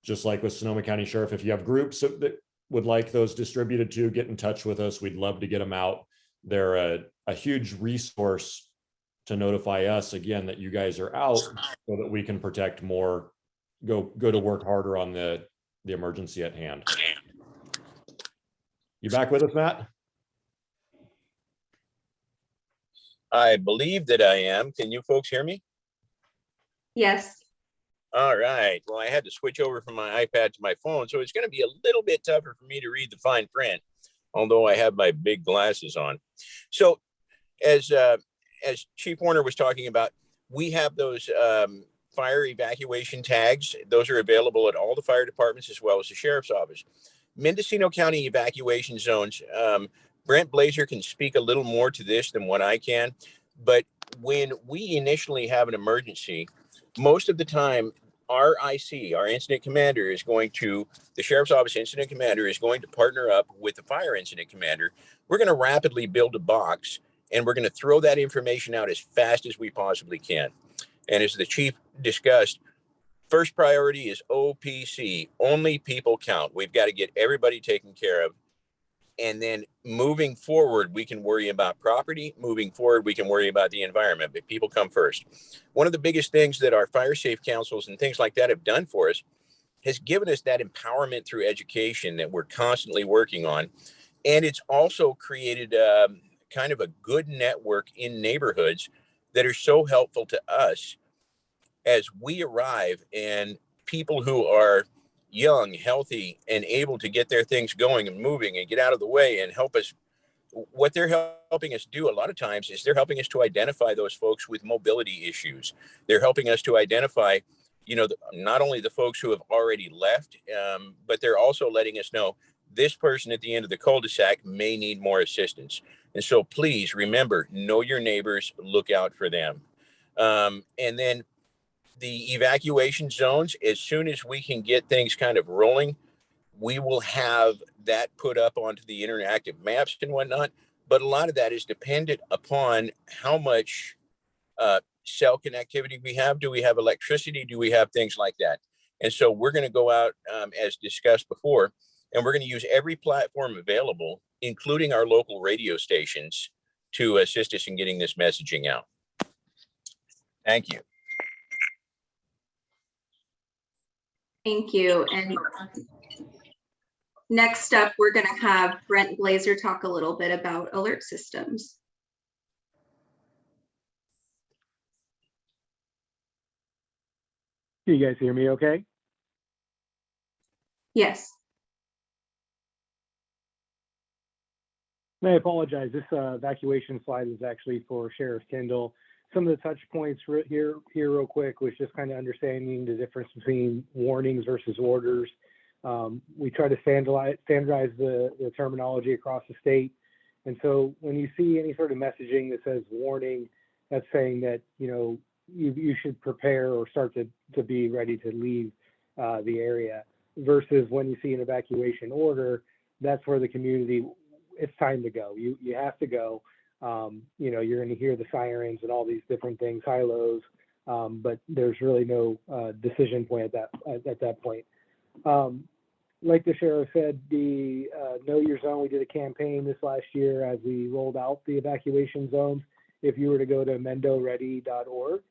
E: Just like with Sonoma County Sheriff, if you have groups that would like those distributed to, get in touch with us. We'd love to get them out. They're a huge resource to notify us again that you guys are out so that we can protect more, go to work harder on the emergency at hand. You back with us, Matt?
F: I believe that I am. Can you folks hear me?
A: Yes.
F: All right. Well, I had to switch over from my iPad to my phone, so it's going to be a little bit tougher for me to read the fine print, although I have my big glasses on. So as Chief Warner was talking about, we have those fire evacuation tags. Those are available at all the fire departments as well as the sheriff's office. Mendocino County evacuation zones. Brent Blazer can speak a little more to this than what I can, but when we initially have an emergency, most of the time, our IC, our incident commander, is going to, the sheriff's office incident commander is going to partner up with the fire incident commander. We're going to rapidly build a box, and we're going to throw that information out as fast as we possibly can. And as the chief discussed, first priority is OPC, only people count. We've got to get everybody taken care of. And then moving forward, we can worry about property. Moving forward, we can worry about the environment, but people come first. One of the biggest things that our fire safe councils and things like that have done for us has given us that empowerment through education that we're constantly working on. And it's also created kind of a good network in neighborhoods that are so helpful to us as we arrive, and people who are young, healthy, and able to get their things going and moving and get out of the way and help us. What they're helping us do a lot of times is they're helping us to identify those folks with mobility issues. They're helping us to identify, not only the folks who have already left, but they're also letting us know this person at the end of the cul-de-sac may need more assistance. And so please remember, know your neighbors, look out for them. And then the evacuation zones, as soon as we can get things kind of rolling, we will have that put up onto the interactive maps and whatnot. But a lot of that is dependent upon how much cell connectivity we have. Do we have electricity? Do we have things like that? And so we're going to go out, as discussed before, and we're going to use every platform available, including our local radio stations, to assist us in getting this messaging out. Thank you.
A: Thank you. And next up, we're going to have Brent Blazer talk a little bit about alert systems.
I: Can you guys hear me okay?
A: Yes.
I: I apologize. This evacuation slide is actually for Sheriff Kendall. Some of the touch points here real quick was just kind of understanding the difference between warnings versus orders. We try to standardize the terminology across the state. And so when you see any sort of messaging that says warning, that's saying that, you should prepare or start to be ready to leave the area, versus when you see an evacuation order, that's where the community, it's time to go. You have to go. You're going to hear the sirens and all these different things, HighLows, but there's really no decision point at that point. Like the sheriff said, the Know Your Zone, we did a campaign this last year as we rolled out the evacuation zones. If you were to go to mendoready.org,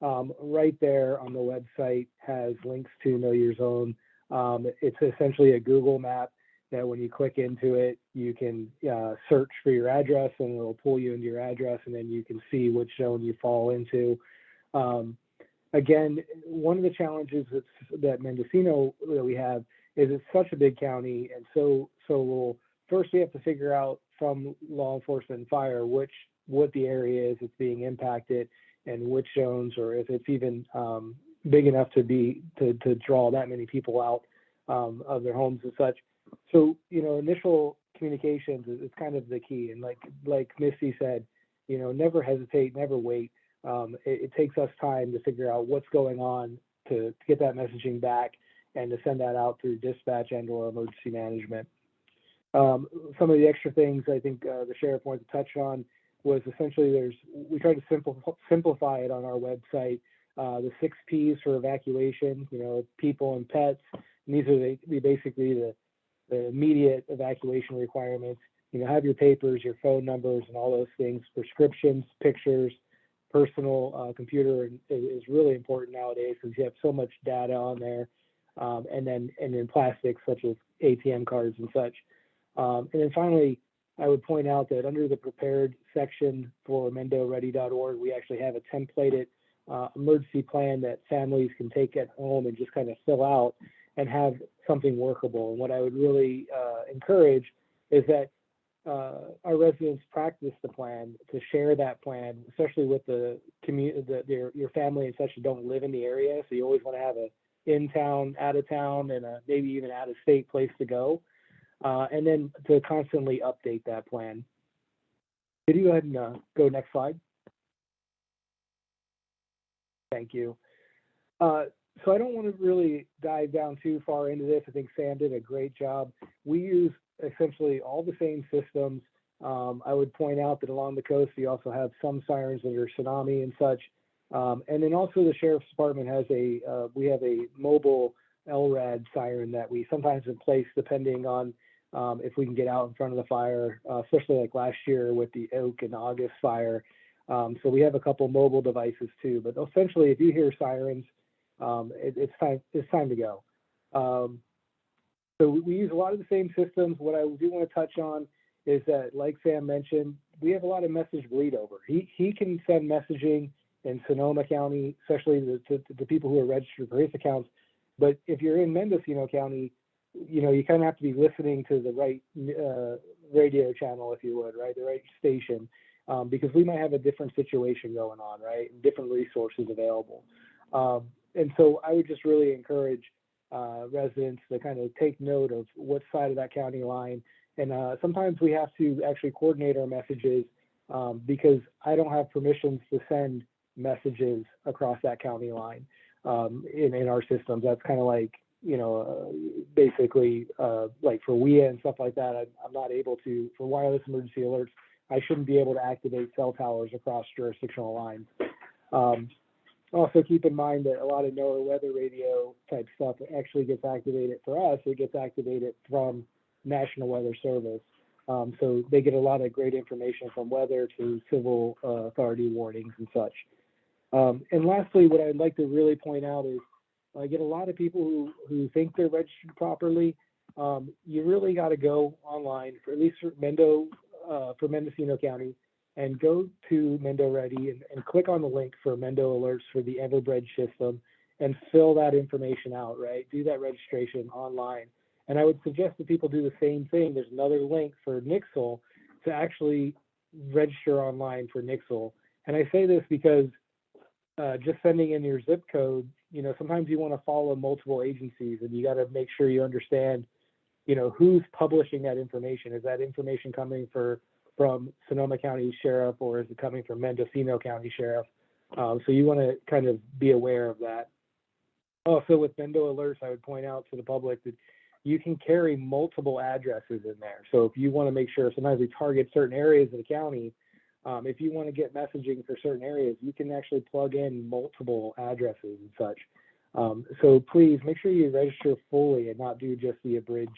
I: right there on the website has links to Know Your Zone. It's essentially a Google map that when you click into it, you can search for your address and it'll pull you into your address, and then you can see which zone you fall into. Again, one of the challenges that Mendocino that we have is it's such a big county, and so first we have to figure out from law enforcement and fire what the area is that's being impacted and which zones, or if it's even big enough to draw that many people out of their homes and such. So, initial communications is kind of the key. And like Misty said, never hesitate, never wait. It takes us time to figure out what's going on to get that messaging back and to send that out through dispatch and or emergency management. Some of the extra things I think the sheriff wanted to touch on was essentially we try to simplify it on our website. The 6 P's for evacuation, people and pets. And these are basically the immediate evacuation requirements. Have your papers, your phone numbers, and all those things. Prescriptions, pictures, personal computer is really important nowadays because you have so much data on there. And then plastics such as ATM cards and such. And then finally, I would point out that under the prepared section for mendoready.org, we actually have a templated emergency plan that families can take at home and just kind of fill out and have something workable. And what I would really encourage is that our residents practice the plan, to share that plan, especially with the community, your family and such that don't live in the area. So you always want to have a in town, out of town, and maybe even out of state place to go. And then to constantly update that plan. Could you go ahead and go next slide? Thank you. So I don't want to really dive down too far into this. I think Sam did a great job. We use essentially all the same systems. I would point out that along the coast, we also have some sirens that are tsunami and such. And then also the Sheriff's Department has we have a mobile LRAD siren that we sometimes replace depending on if we can get out in front of the fire, especially like last year with the Oak and August fire. So we have a couple mobile devices too, but essentially if you hear sirens, it's time to go. So we use a lot of the same systems. What I do want to touch on is that, like Sam mentioned, we have a lot of message bleed over. He can send messaging in Sonoma County, especially to people who are registered for his accounts. But if you're in Mendocino County, you kind of have to be listening to the right radio channel, if you would, right, the right station, because we might have a different situation going on, right, and different resources available. And so I would just really encourage residents to kind of take note of what side of that county line. And sometimes we have to actually coordinate our messages because I don't have permissions to send messages across that county line in our systems. That's kind of like, basically like for WIA and stuff like that, I'm not able to, for wireless emergency alerts, I shouldn't be able to activate cell towers across jurisdictional lines. Also keep in mind that a lot of NOAA weather radio type stuff actually gets activated for us. It gets activated from National Weather Service. So they get a lot of great information from weather to civil authority warnings and such. And lastly, what I'd like to really point out is I get a lot of people who think they're registered properly. You really got to go online, for at least for Mendocino County, and go to Mendo Ready and click on the link for Mendo Alerts for the Everbridge system and fill that information out, right? Do that registration online. And I would suggest that people do the same thing. There's another link for Nixle to actually register online for Nixle. And I say this because just sending in your zip code, sometimes you want to follow multiple agencies and you got to make sure you understand, who's publishing that information. Is that information coming from Sonoma County Sheriff, or is it coming from Mendocino County Sheriff? So you want to kind of be aware of that. Also with Mendo Alerts, I would point out to the public that you can carry multiple addresses in there. So if you want to make sure, sometimes we target certain areas of the county. If you want to get messaging for certain areas, you can actually plug in multiple addresses and such. So please make sure you register fully and not do just the abridged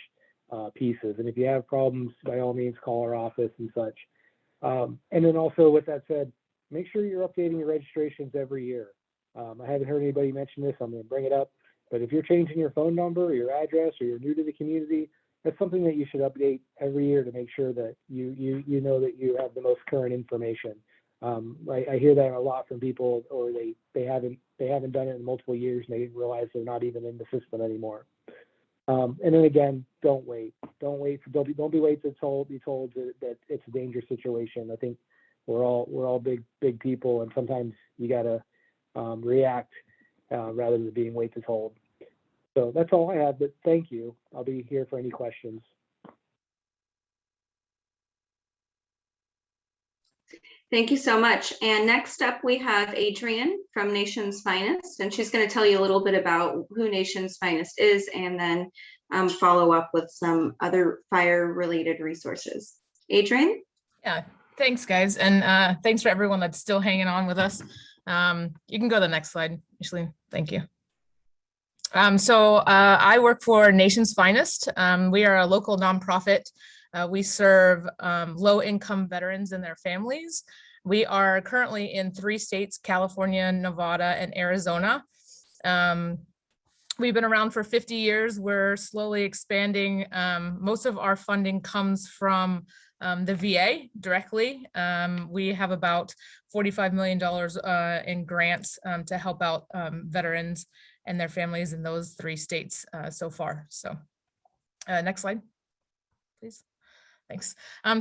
I: pieces. And if you have problems, by all means, call our office and such. And then also, with that said, make sure you're updating your registrations every year. I haven't heard anybody mention this. I'm going to bring it up. But if you're changing your phone number or your address, or you're new to the community, that's something that you should update every year to make sure that you know that you have the most current information. I hear that a lot from people, or they haven't done it in multiple years and they didn't realize they're not even in the system anymore. And then again, don't wait. Don't be wait to be told that it's a dangerous situation. I think we're all big people, and sometimes you gotta react rather than being wait to told. So that's all I have. But thank you. I'll be here for any questions.
A: Thank you so much. And next up, we have Adrienne from Nation's Finest, and she's going to tell you a little bit about who Nation's Finest is, and then follow up with some other fire-related resources. Adrienne?
K: Yeah, thanks, guys. And thanks for everyone that's still hanging on with us. You can go to the next slide, Ashley. Thank you. I work for Nation's Finest. We are a local nonprofit. We serve low-income veterans and their families. We are currently in 3 states, California, Nevada, and Arizona. We've been around for 50 years. We're slowly expanding. Most of our funding comes from the VA directly. We have about $45 million in grants to help out veterans and their families in those 3 states so far. So next slide, please. Thanks.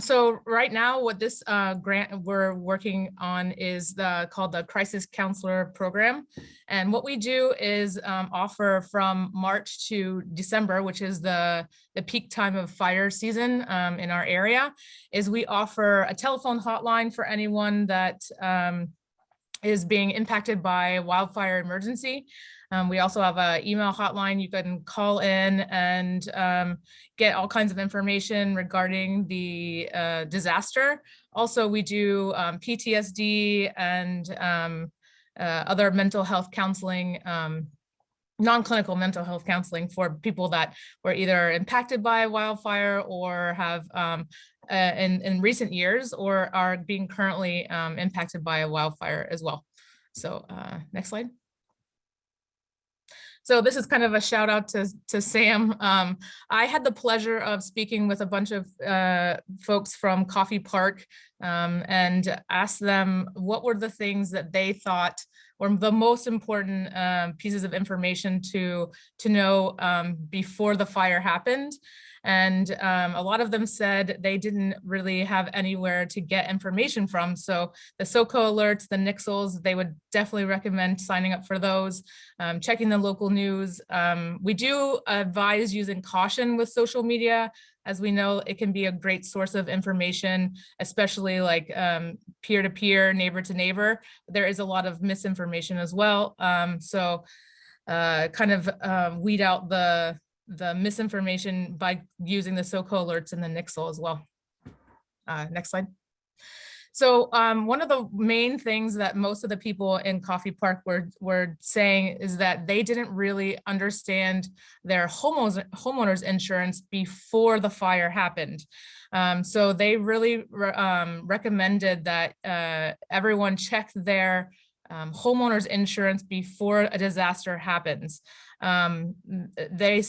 K: So right now, what this grant we're working on is called the Crisis Counselor Program. And what we do is offer from March to December, which is the peak time of fire season in our area, is we offer a telephone hotline for anyone that is being impacted by wildfire emergency. We also have an email hotline. You can call in and get all kinds of information regarding the disaster. Also, we do PTSD and other mental health counseling, non-clinical mental health counseling for people that were either impacted by a wildfire or have in recent years or are being currently impacted by a wildfire as well. So next slide. So this is kind of a shout out to Sam. I had the pleasure of speaking with a bunch of folks from Coffey Park and asked them what were the things that they thought were the most important pieces of information to know before the fire happened. And a lot of them said they didn't really have anywhere to get information from. So the SOCO Alerts, the Nixles, they would definitely recommend signing up for those, checking the local news. We do advise using caution with social media. As we know, it can be a great source of information, especially like peer-to-peer, neighbor-to-neighbor. There is a lot of misinformation as well. So kind of weed out the misinformation by using the SOCO Alerts and the Nixle as well. Next slide. So one of the main things that most of the people in Coffey Park were saying is that they didn't really understand their homeowners insurance before the fire happened. So they really recommended that everyone check their homeowners insurance before a disaster happens. The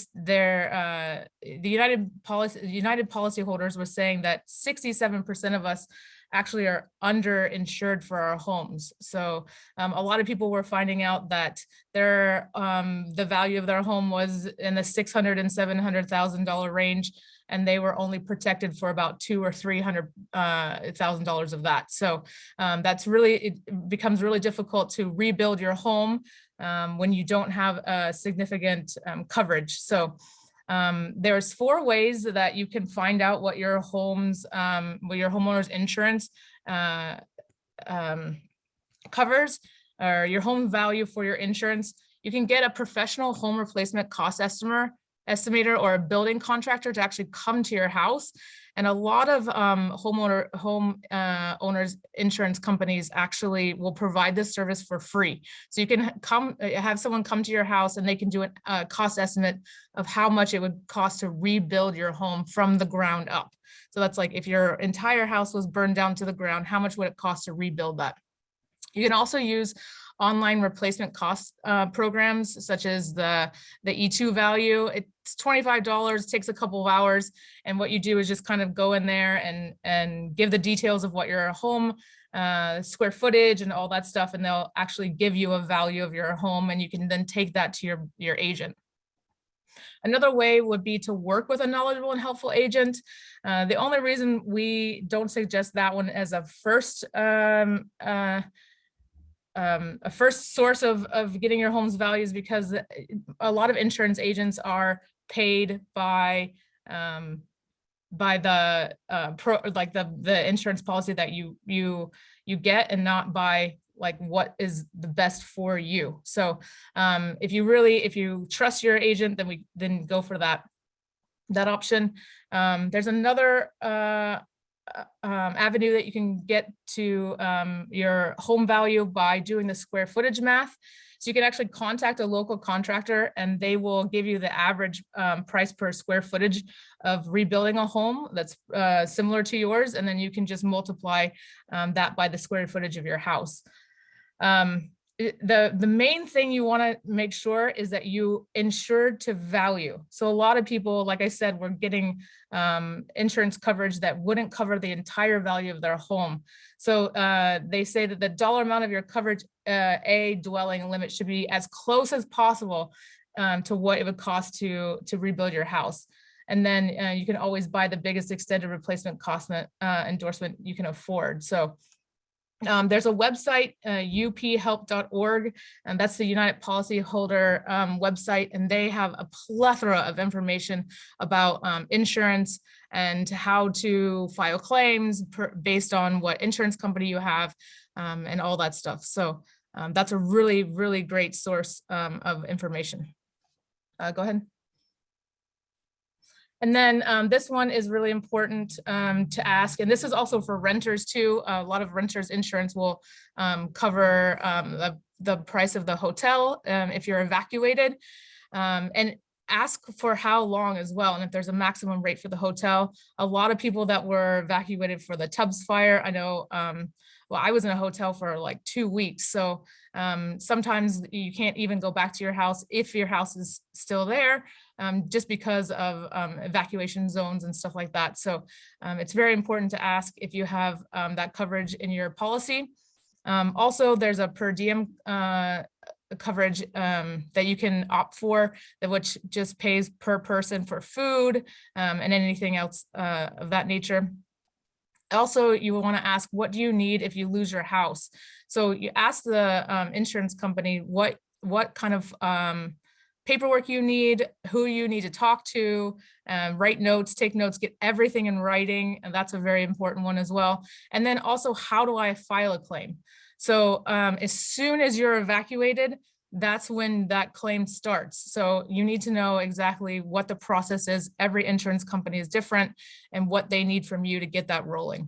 K: United policyholders were saying that 67% of us actually are underinsured for our homes. So a lot of people were finding out that the value of their home was in the $600,000 and $700,000 range, and they were only protected for about $200,000 or $300,000 of that. So it becomes really difficult to rebuild your home when you don't have a significant coverage. So there's 4 ways that you can find out what your homeowner's insurance covers, or your home value for your insurance. You can get a professional home replacement cost estimate estimator or a building contractor to actually come to your house. And a lot of owners insurance companies actually will provide this service for free. So you can have someone come to your house and they can do a cost estimate of how much it would cost to rebuild your home from the ground up. So that's like if your entire house was burned down to the ground, how much would it cost to rebuild that? You can also use online replacement cost programs such as the E2 value. It's $25, takes a couple of hours. And what you do is just kind of go in there and give the details of what your home square footage and all that stuff. And they'll actually give you a value of your home, and you can then take that to your agent. Another way would be to work with a knowledgeable and helpful agent. The only reason we don't suggest that one as a first source of getting your home's value is because a lot of insurance agents are paid by the insurance policy that you get, and not by like what is the best for you. So if you trust your agent, then go for that option. There's another avenue that you can get to your home value by doing the square footage math. So you can actually contact a local contractor and they will give you the average price per square footage of rebuilding a home that's similar to yours. And then you can just multiply that by the square footage of your house. The main thing you want to make sure is that you insure to value. So a lot of people, like I said, were getting insurance coverage that wouldn't cover the entire value of their home. So they say that the dollar amount of your coverage dwelling limit should be as close as possible to what it would cost to rebuild your house. And then you can always buy the biggest extended replacement cost endorsement you can afford. So there's a website, uphelp.org, and that's the United Policyholder website, and they have a plethora of information about insurance and how to file claims based on what insurance company you have and all that stuff. So that's a really, really great source of information. Go ahead. And then this one is really important to ask, and this is also for renters too. A lot of renters insurance will cover the price of the hotel if you're evacuated, and ask for how long as well, and if there's a maximum rate for the hotel. A lot of people that were evacuated for the Tubbs fire, I know, well, I was in a hotel for like 2 weeks, so sometimes you can't even go back to your house if your house is still there, just because of evacuation zones and stuff like that. So it's very important to ask if you have that coverage in your policy. Also, there's a per diem coverage that you can opt for, which just pays per person for food and anything else of that nature. Also, you want to ask, what do you need if you lose your house? So you ask the insurance company what kind of paperwork you need, who you need to talk to, write notes, take notes, get everything in writing. And that's a very important one as well. And then also, how do I file a claim? So as soon as you're evacuated, that's when that claim starts. So you need to know exactly what the process is. Every insurance company is different and what they need from you to get that rolling.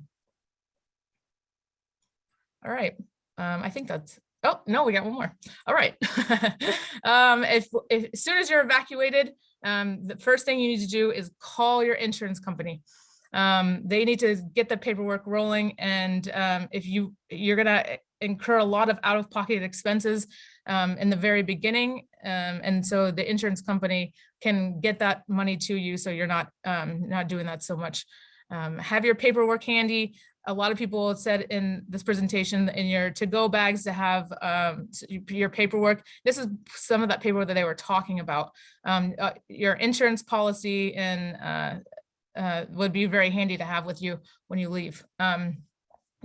K: All right, I think that's, oh, no, we got one more. All right. If as soon as you're evacuated, the first thing you need to do is call your insurance company. They need to get the paperwork rolling. And if you're gonna incur a lot of out-of-pocket expenses in the very beginning. And so the insurance company can get that money to you, so you're not doing that so much. Have your paperwork handy. A lot of people said in this presentation in your to-go bags to have your paperwork. This is some of that paperwork that they were talking about. Your insurance policy and would be very handy to have with you when you leave.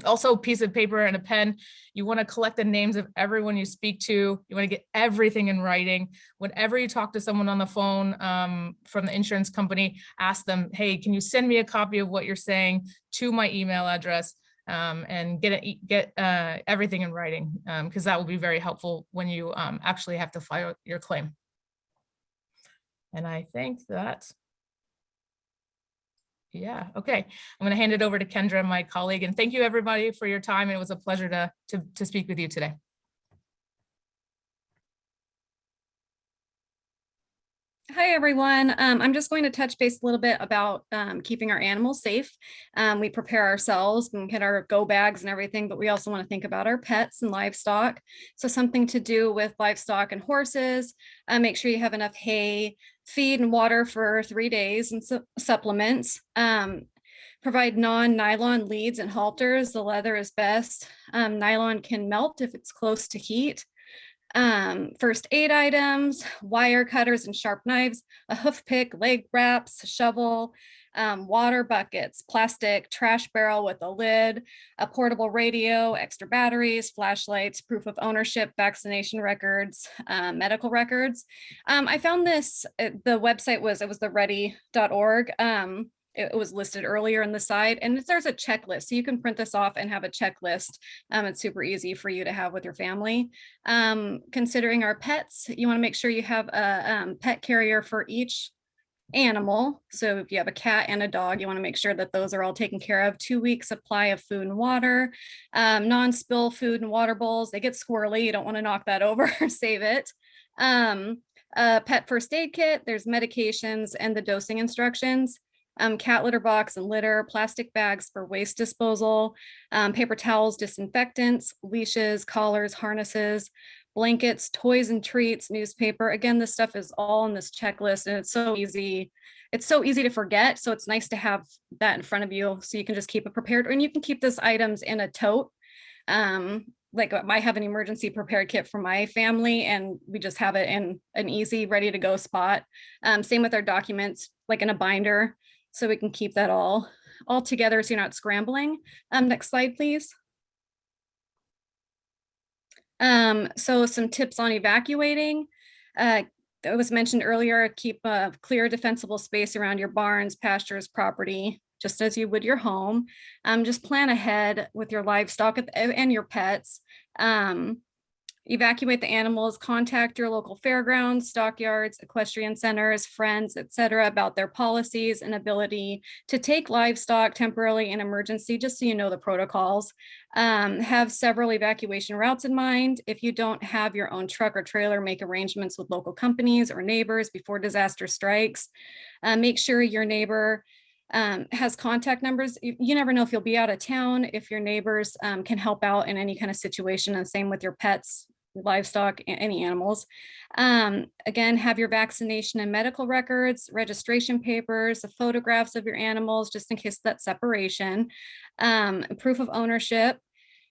K: Also, a piece of paper and a pen. You want to collect the names of everyone you speak to. You want to get everything in writing. Whenever you talk to someone on the phone from the insurance company, ask them, hey, can you send me a copy of what you're saying to my email address, and get everything in writing, because that will be very helpful when you actually have to file your claim. And I think that, yeah, okay. I'm going to hand it over to Kendra, my colleague, and thank you everybody for your time. It was a pleasure to speak with you today.
J: Hi, everyone. I'm just going to touch base a little bit about keeping our animals safe. We prepare ourselves and get our go bags and everything, but we also want to think about our pets and livestock. So something to do with livestock and horses, make sure you have enough hay, feed and water for 3 days and supplements. Provide non-nylon leads and halters. The leather is best. Nylon can melt if it's close to heat. First aid items, wire cutters and sharp knives, a hoof pick, leg wraps, shovel, water buckets, plastic trash barrel with a lid, a portable radio, extra batteries, flashlights, proof of ownership, vaccination records, medical records. I found this, the website was the ready.org. It was listed earlier in the site, and there's a checklist. So you can print this off and have a checklist. It's super easy for you to have with your family. Considering our pets, you want to make sure you have a pet carrier for each animal. So if you have a cat and a dog, you want to make sure that those are all taken care of. 2 weeks supply of food and water, non-spill food and water bowls. They get squirrely. You don't want to knock that over, save it. A pet first aid kit, there's medications and the dosing instructions. Cat litter box and litter, plastic bags for waste disposal, paper towels, disinfectants, leashes, collars, harnesses, blankets, toys and treats, newspaper. Again, this stuff is all in this checklist, and it's so easy. It's so easy to forget. So it's nice to have that in front of you so you can just keep it prepared, and you can keep these items in a tote. Like I have an emergency prepared kit for my family, and we just have it in an easy, ready to go spot. Same with our documents, like in a binder, so we can keep that all together so you're not scrambling. Next slide, please. So some tips on evacuating. It was mentioned earlier, keep a clear defensible space around your barns, pastures, property, just as you would your home. Just plan ahead with your livestock and your pets. Evacuate the animals, contact your local fairgrounds, stockyards, equestrian centers, friends, etc., about their policies and ability to take livestock temporarily in emergency, just so you know the protocols. Have several evacuation routes in mind. If you don't have your own truck or trailer, make arrangements with local companies or neighbors before disaster strikes. Make sure your neighbor has contact numbers. You never know if you'll be out of town, if your neighbors can help out in any kind of situation, and same with your pets, livestock, any animals. Again, have your vaccination and medical records, registration papers, photographs of your animals, just in case of that separation, proof of ownership,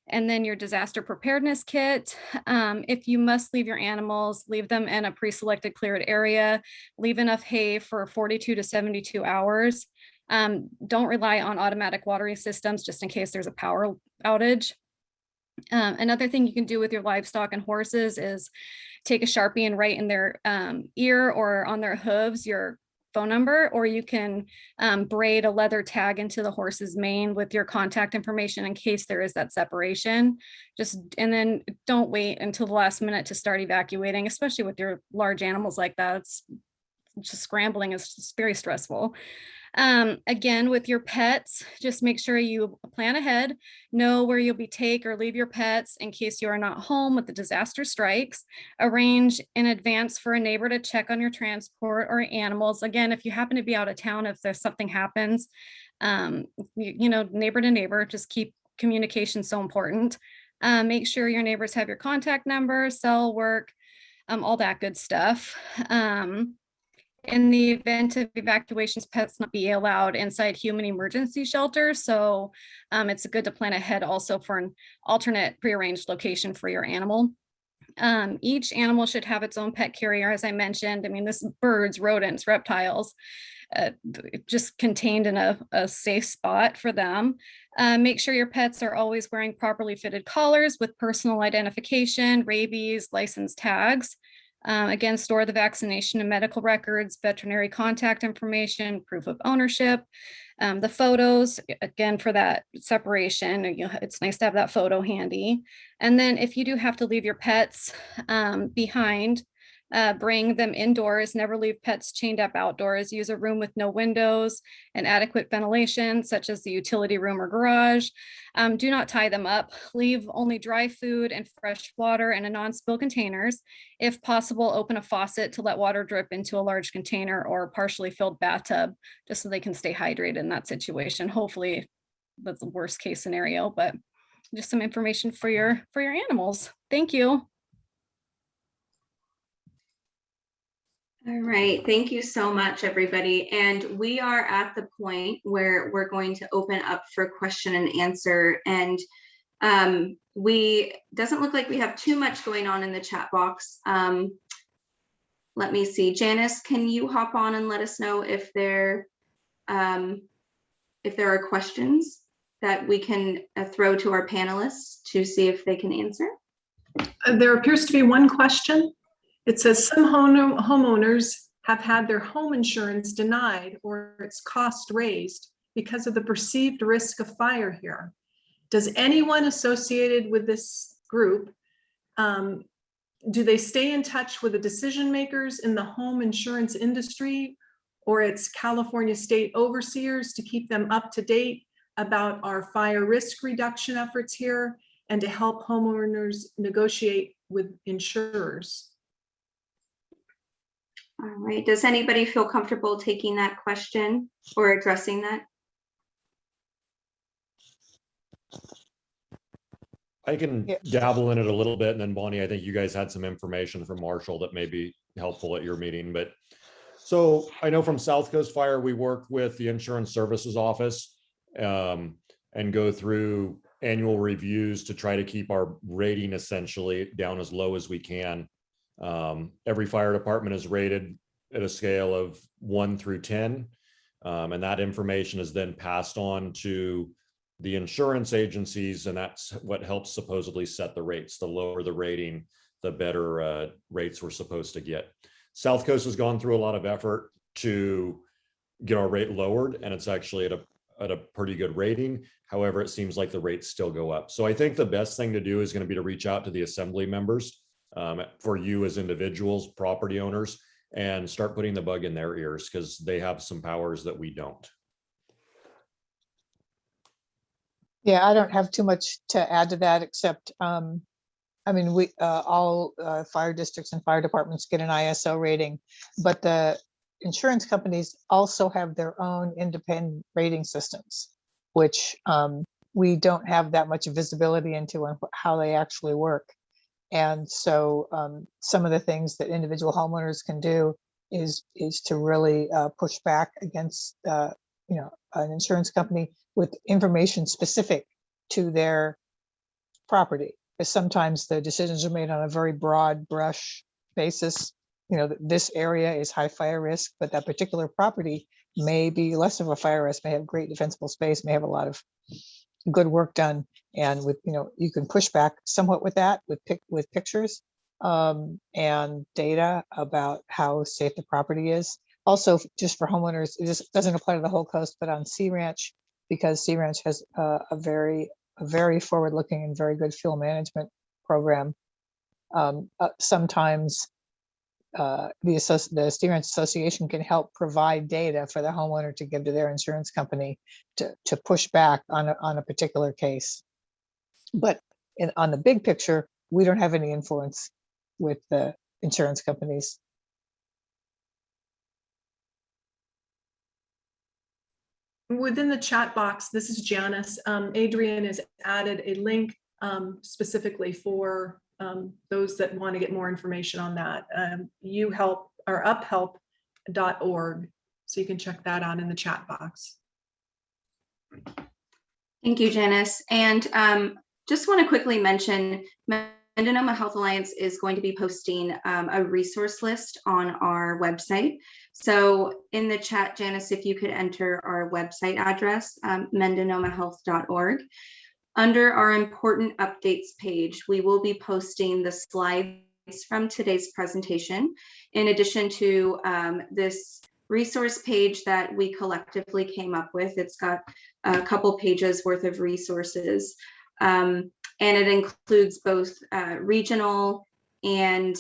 J: and then your disaster preparedness kit. If you must leave your animals, leave them in a pre-selected cleared area, leave enough hay for 42 to 72 hours. Don't rely on automatic watering systems just in case there's a power outage. Another thing you can do with your livestock and horses is take a Sharpie and write in their ear or on their hooves your phone number, or you can braid a leather tag into the horse's mane with your contact information in case there is that separation. And then don't wait until the last minute to start evacuating, especially with your large animals like that. It's just scrambling is just very stressful. Again, with your pets, just make sure you plan ahead, know where you'll be take or leave your pets in case you are not home with the disaster strikes. Arrange in advance for a neighbor to check on your transport or animals. Again, if you happen to be out of town, if there's something happens, you know, neighbor to neighbor, just keep communication so important. Make sure your neighbors have your contact number, cell work, all that good stuff. In the event of evacuations, pets not be allowed inside human emergency shelters. So it's good to plan ahead also for an alternate prearranged location for your animal. Each animal should have its own pet carrier, as I mentioned. I mean, this is birds, rodents, reptiles, just contained in a safe spot for them. Make sure your pets are always wearing properly fitted collars with personal identification, rabies, license tags. Again, store the vaccination and medical records, veterinary contact information, proof of ownership, the photos, again, for that separation. It's nice to have that photo handy. And then if you do have to leave your pets behind, Bring them indoors, never leave pets chained up outdoors, use a room with no windows and adequate ventilation, such as the utility room or garage. Do not tie them up. Leave only dry food and fresh water in a non-spill containers. If possible, open a faucet to let water drip into a large container or a partially filled bathtub, just so they can stay hydrated in that situation. Hopefully that's the worst case scenario, but just some information for your animals. Thank you.
A: All right, thank you so much, everybody. And we are at the point where we're going to open up for question and answer. And doesn't look like we have too much going on in the chat box. Let me see. Janice, can you hop on and let us know if there are questions that we can throw to our panelists to see if they can answer?
L: There appears to be one question. It says some homeowners have had their home insurance denied or its cost raised because of the perceived risk of fire here. Does anyone associated with this group, do they stay in touch with the decision makers in the home insurance industry or its California state overseers to keep them up to date about our fire risk reduction efforts here and to help homeowners negotiate with insurers?
A: All right, does anybody feel comfortable taking that question or addressing that?
E: I can dabble in it a little bit, and then Bonnie, I think you guys had some information from Marshall that may be helpful at your meeting. But so I know from South Coast Fire, we work with the Insurance Services Office and go through annual reviews to try to keep our rating essentially down as low as we can. Every fire department is rated at a scale of 1 through 10, and that information is then passed on to the insurance agencies, and that's what helps supposedly set the rates. The lower the rating, the better rates we're supposed to get. South Coast has gone through a lot of effort to get our rate lowered, and it's actually at a pretty good rating. However, it seems like the rates still go up. So I think the best thing to do is going to be to reach out to the assembly members for you as individuals, property owners, and start putting the bug in their ears because they have some powers that we don't.
D: Yeah, I don't have too much to add to that, except, I mean, we all fire districts and fire departments get an ISO rating, but the insurance companies also have their own independent rating systems, which we don't have that much visibility into and how they actually work. And so some of the things that individual homeowners can do is to really push back against an insurance company with information specific to their property. Because sometimes the decisions are made on a very broad brush basis. You know, this area is high fire risk, but that particular property may be less of a fire risk, may have great defensible space, may have a lot of good work done. And with, you can push back somewhat with that, with pictures and data about how safe the property is. Also, just for homeowners, this doesn't apply to the whole coast, but on Sea Ranch, because Sea Ranch has a very forward-looking and very good fuel management program. Sometimes the Sea Ranch Association can help provide data for the homeowner to give to their insurance company to push back on a particular case. But on the big picture, we don't have any influence with the insurance companies.
L: Within the chat box, this is Janice. Adrian has added a link specifically for those that want to get more information on that. UHelp or uphelp.org. So you can check that out in the chat box.
A: Thank you, Janice. And just want to quickly mention, Mendocino Health Alliance is going to be posting a resource list on our website. So in the chat, Janice, if you could enter our website address, mendocinohealth.org. Under our important updates page, we will be posting the slides from today's presentation, in addition to this resource page that we collectively came up with. It's got a couple pages worth of resources. And it includes both regional and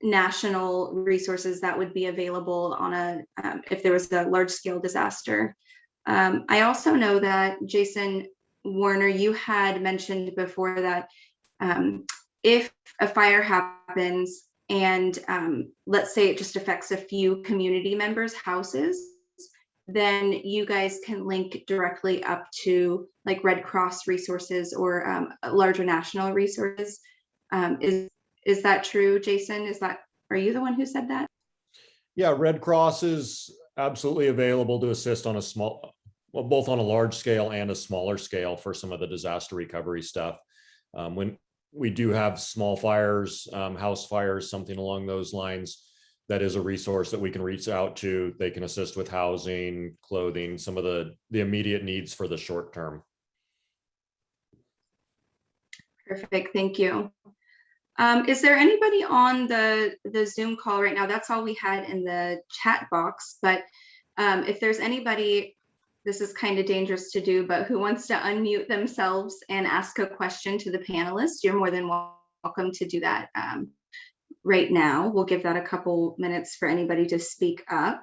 A: national resources that would be available on a if there was a large scale disaster. I also know that Jason Warner, you had mentioned before that if a fire happens and let's say it just affects a few community members' houses, then you guys can link directly up to like Red Cross resources or larger national resources. Is that true, Jason? Are you the one who said that?
E: Yeah, Red Cross is absolutely available to assist on a both on a large scale and a smaller scale for some of the disaster recovery stuff. When we do have small fires, house fires, something along those lines, that is a resource that we can reach out to. They can assist with housing, clothing, some of the immediate needs for the short term.
A: Perfect, thank you. Is there anybody on the Zoom call right now? That's all we had in the chat box, but if there's anybody, this is kind of dangerous to do, but who wants to unmute themselves and ask a question to the panelists, you're more than welcome to do that right now. We'll give that a couple minutes for anybody to speak up.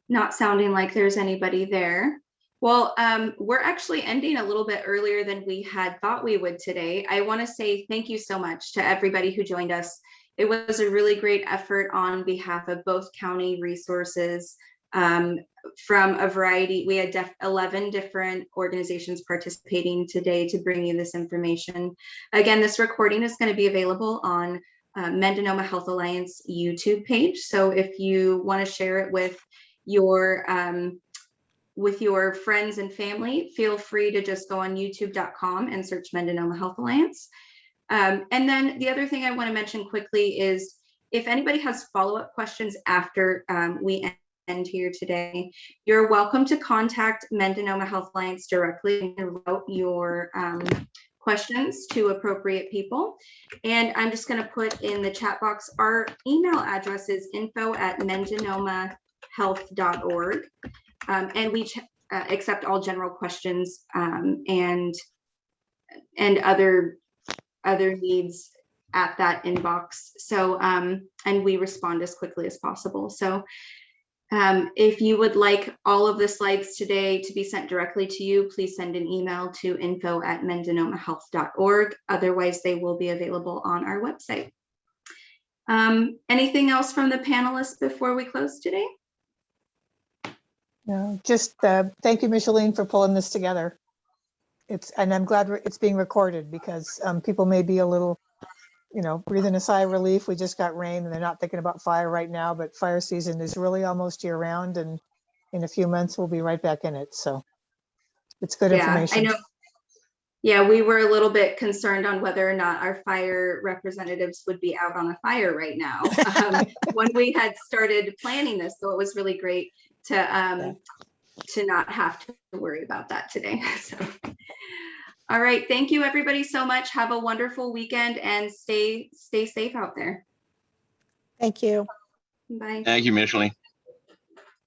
A: Not sounding like there's anybody there. Well, we're actually ending a little bit earlier than we had thought we would today. I want to say thank you so much to everybody who joined us. It was a really great effort on behalf of both county resources from a variety. We had 11 different organizations participating today to bring you this information. Again, this recording is going to be available on Mendocino Health Alliance YouTube page. So if you want to share it with your friends and family, feel free to just go on youtube.com and search Mendocino Health Alliance. And then the other thing I want to mention quickly is if anybody has follow-up questions after we end here today, you're welcome to contact Mendocino Health Alliance directly and route your questions to appropriate people. And I'm just going to put in the chat box, our email address is info@mendocinohealth.org. And we accept all general questions and other needs at that inbox. So, and we respond as quickly as possible. So if you would like all of the slides today to be sent directly to you, please send an email to info@mendocinohealth.org. Otherwise, they will be available on our website. Anything else from the panelists before we close today?
D: No, just thank you, Micheline, for pulling this together. And I'm glad it's being recorded because people may be a little, breathing a sigh of relief. We just got rain and they're not thinking about fire right now, but fire season is really almost year round, and in a few months we'll be right back in it. So it's good information.
A: I know. Yeah, we were a little bit concerned on whether or not our fire representatives would be out on a fire right now when we had started planning this. So it was really great to not have to worry about that today. So, all right, thank you everybody so much. Have a wonderful weekend and stay safe out there.
B: Thank you.
A: Bye.
F: Thank you, Micheline.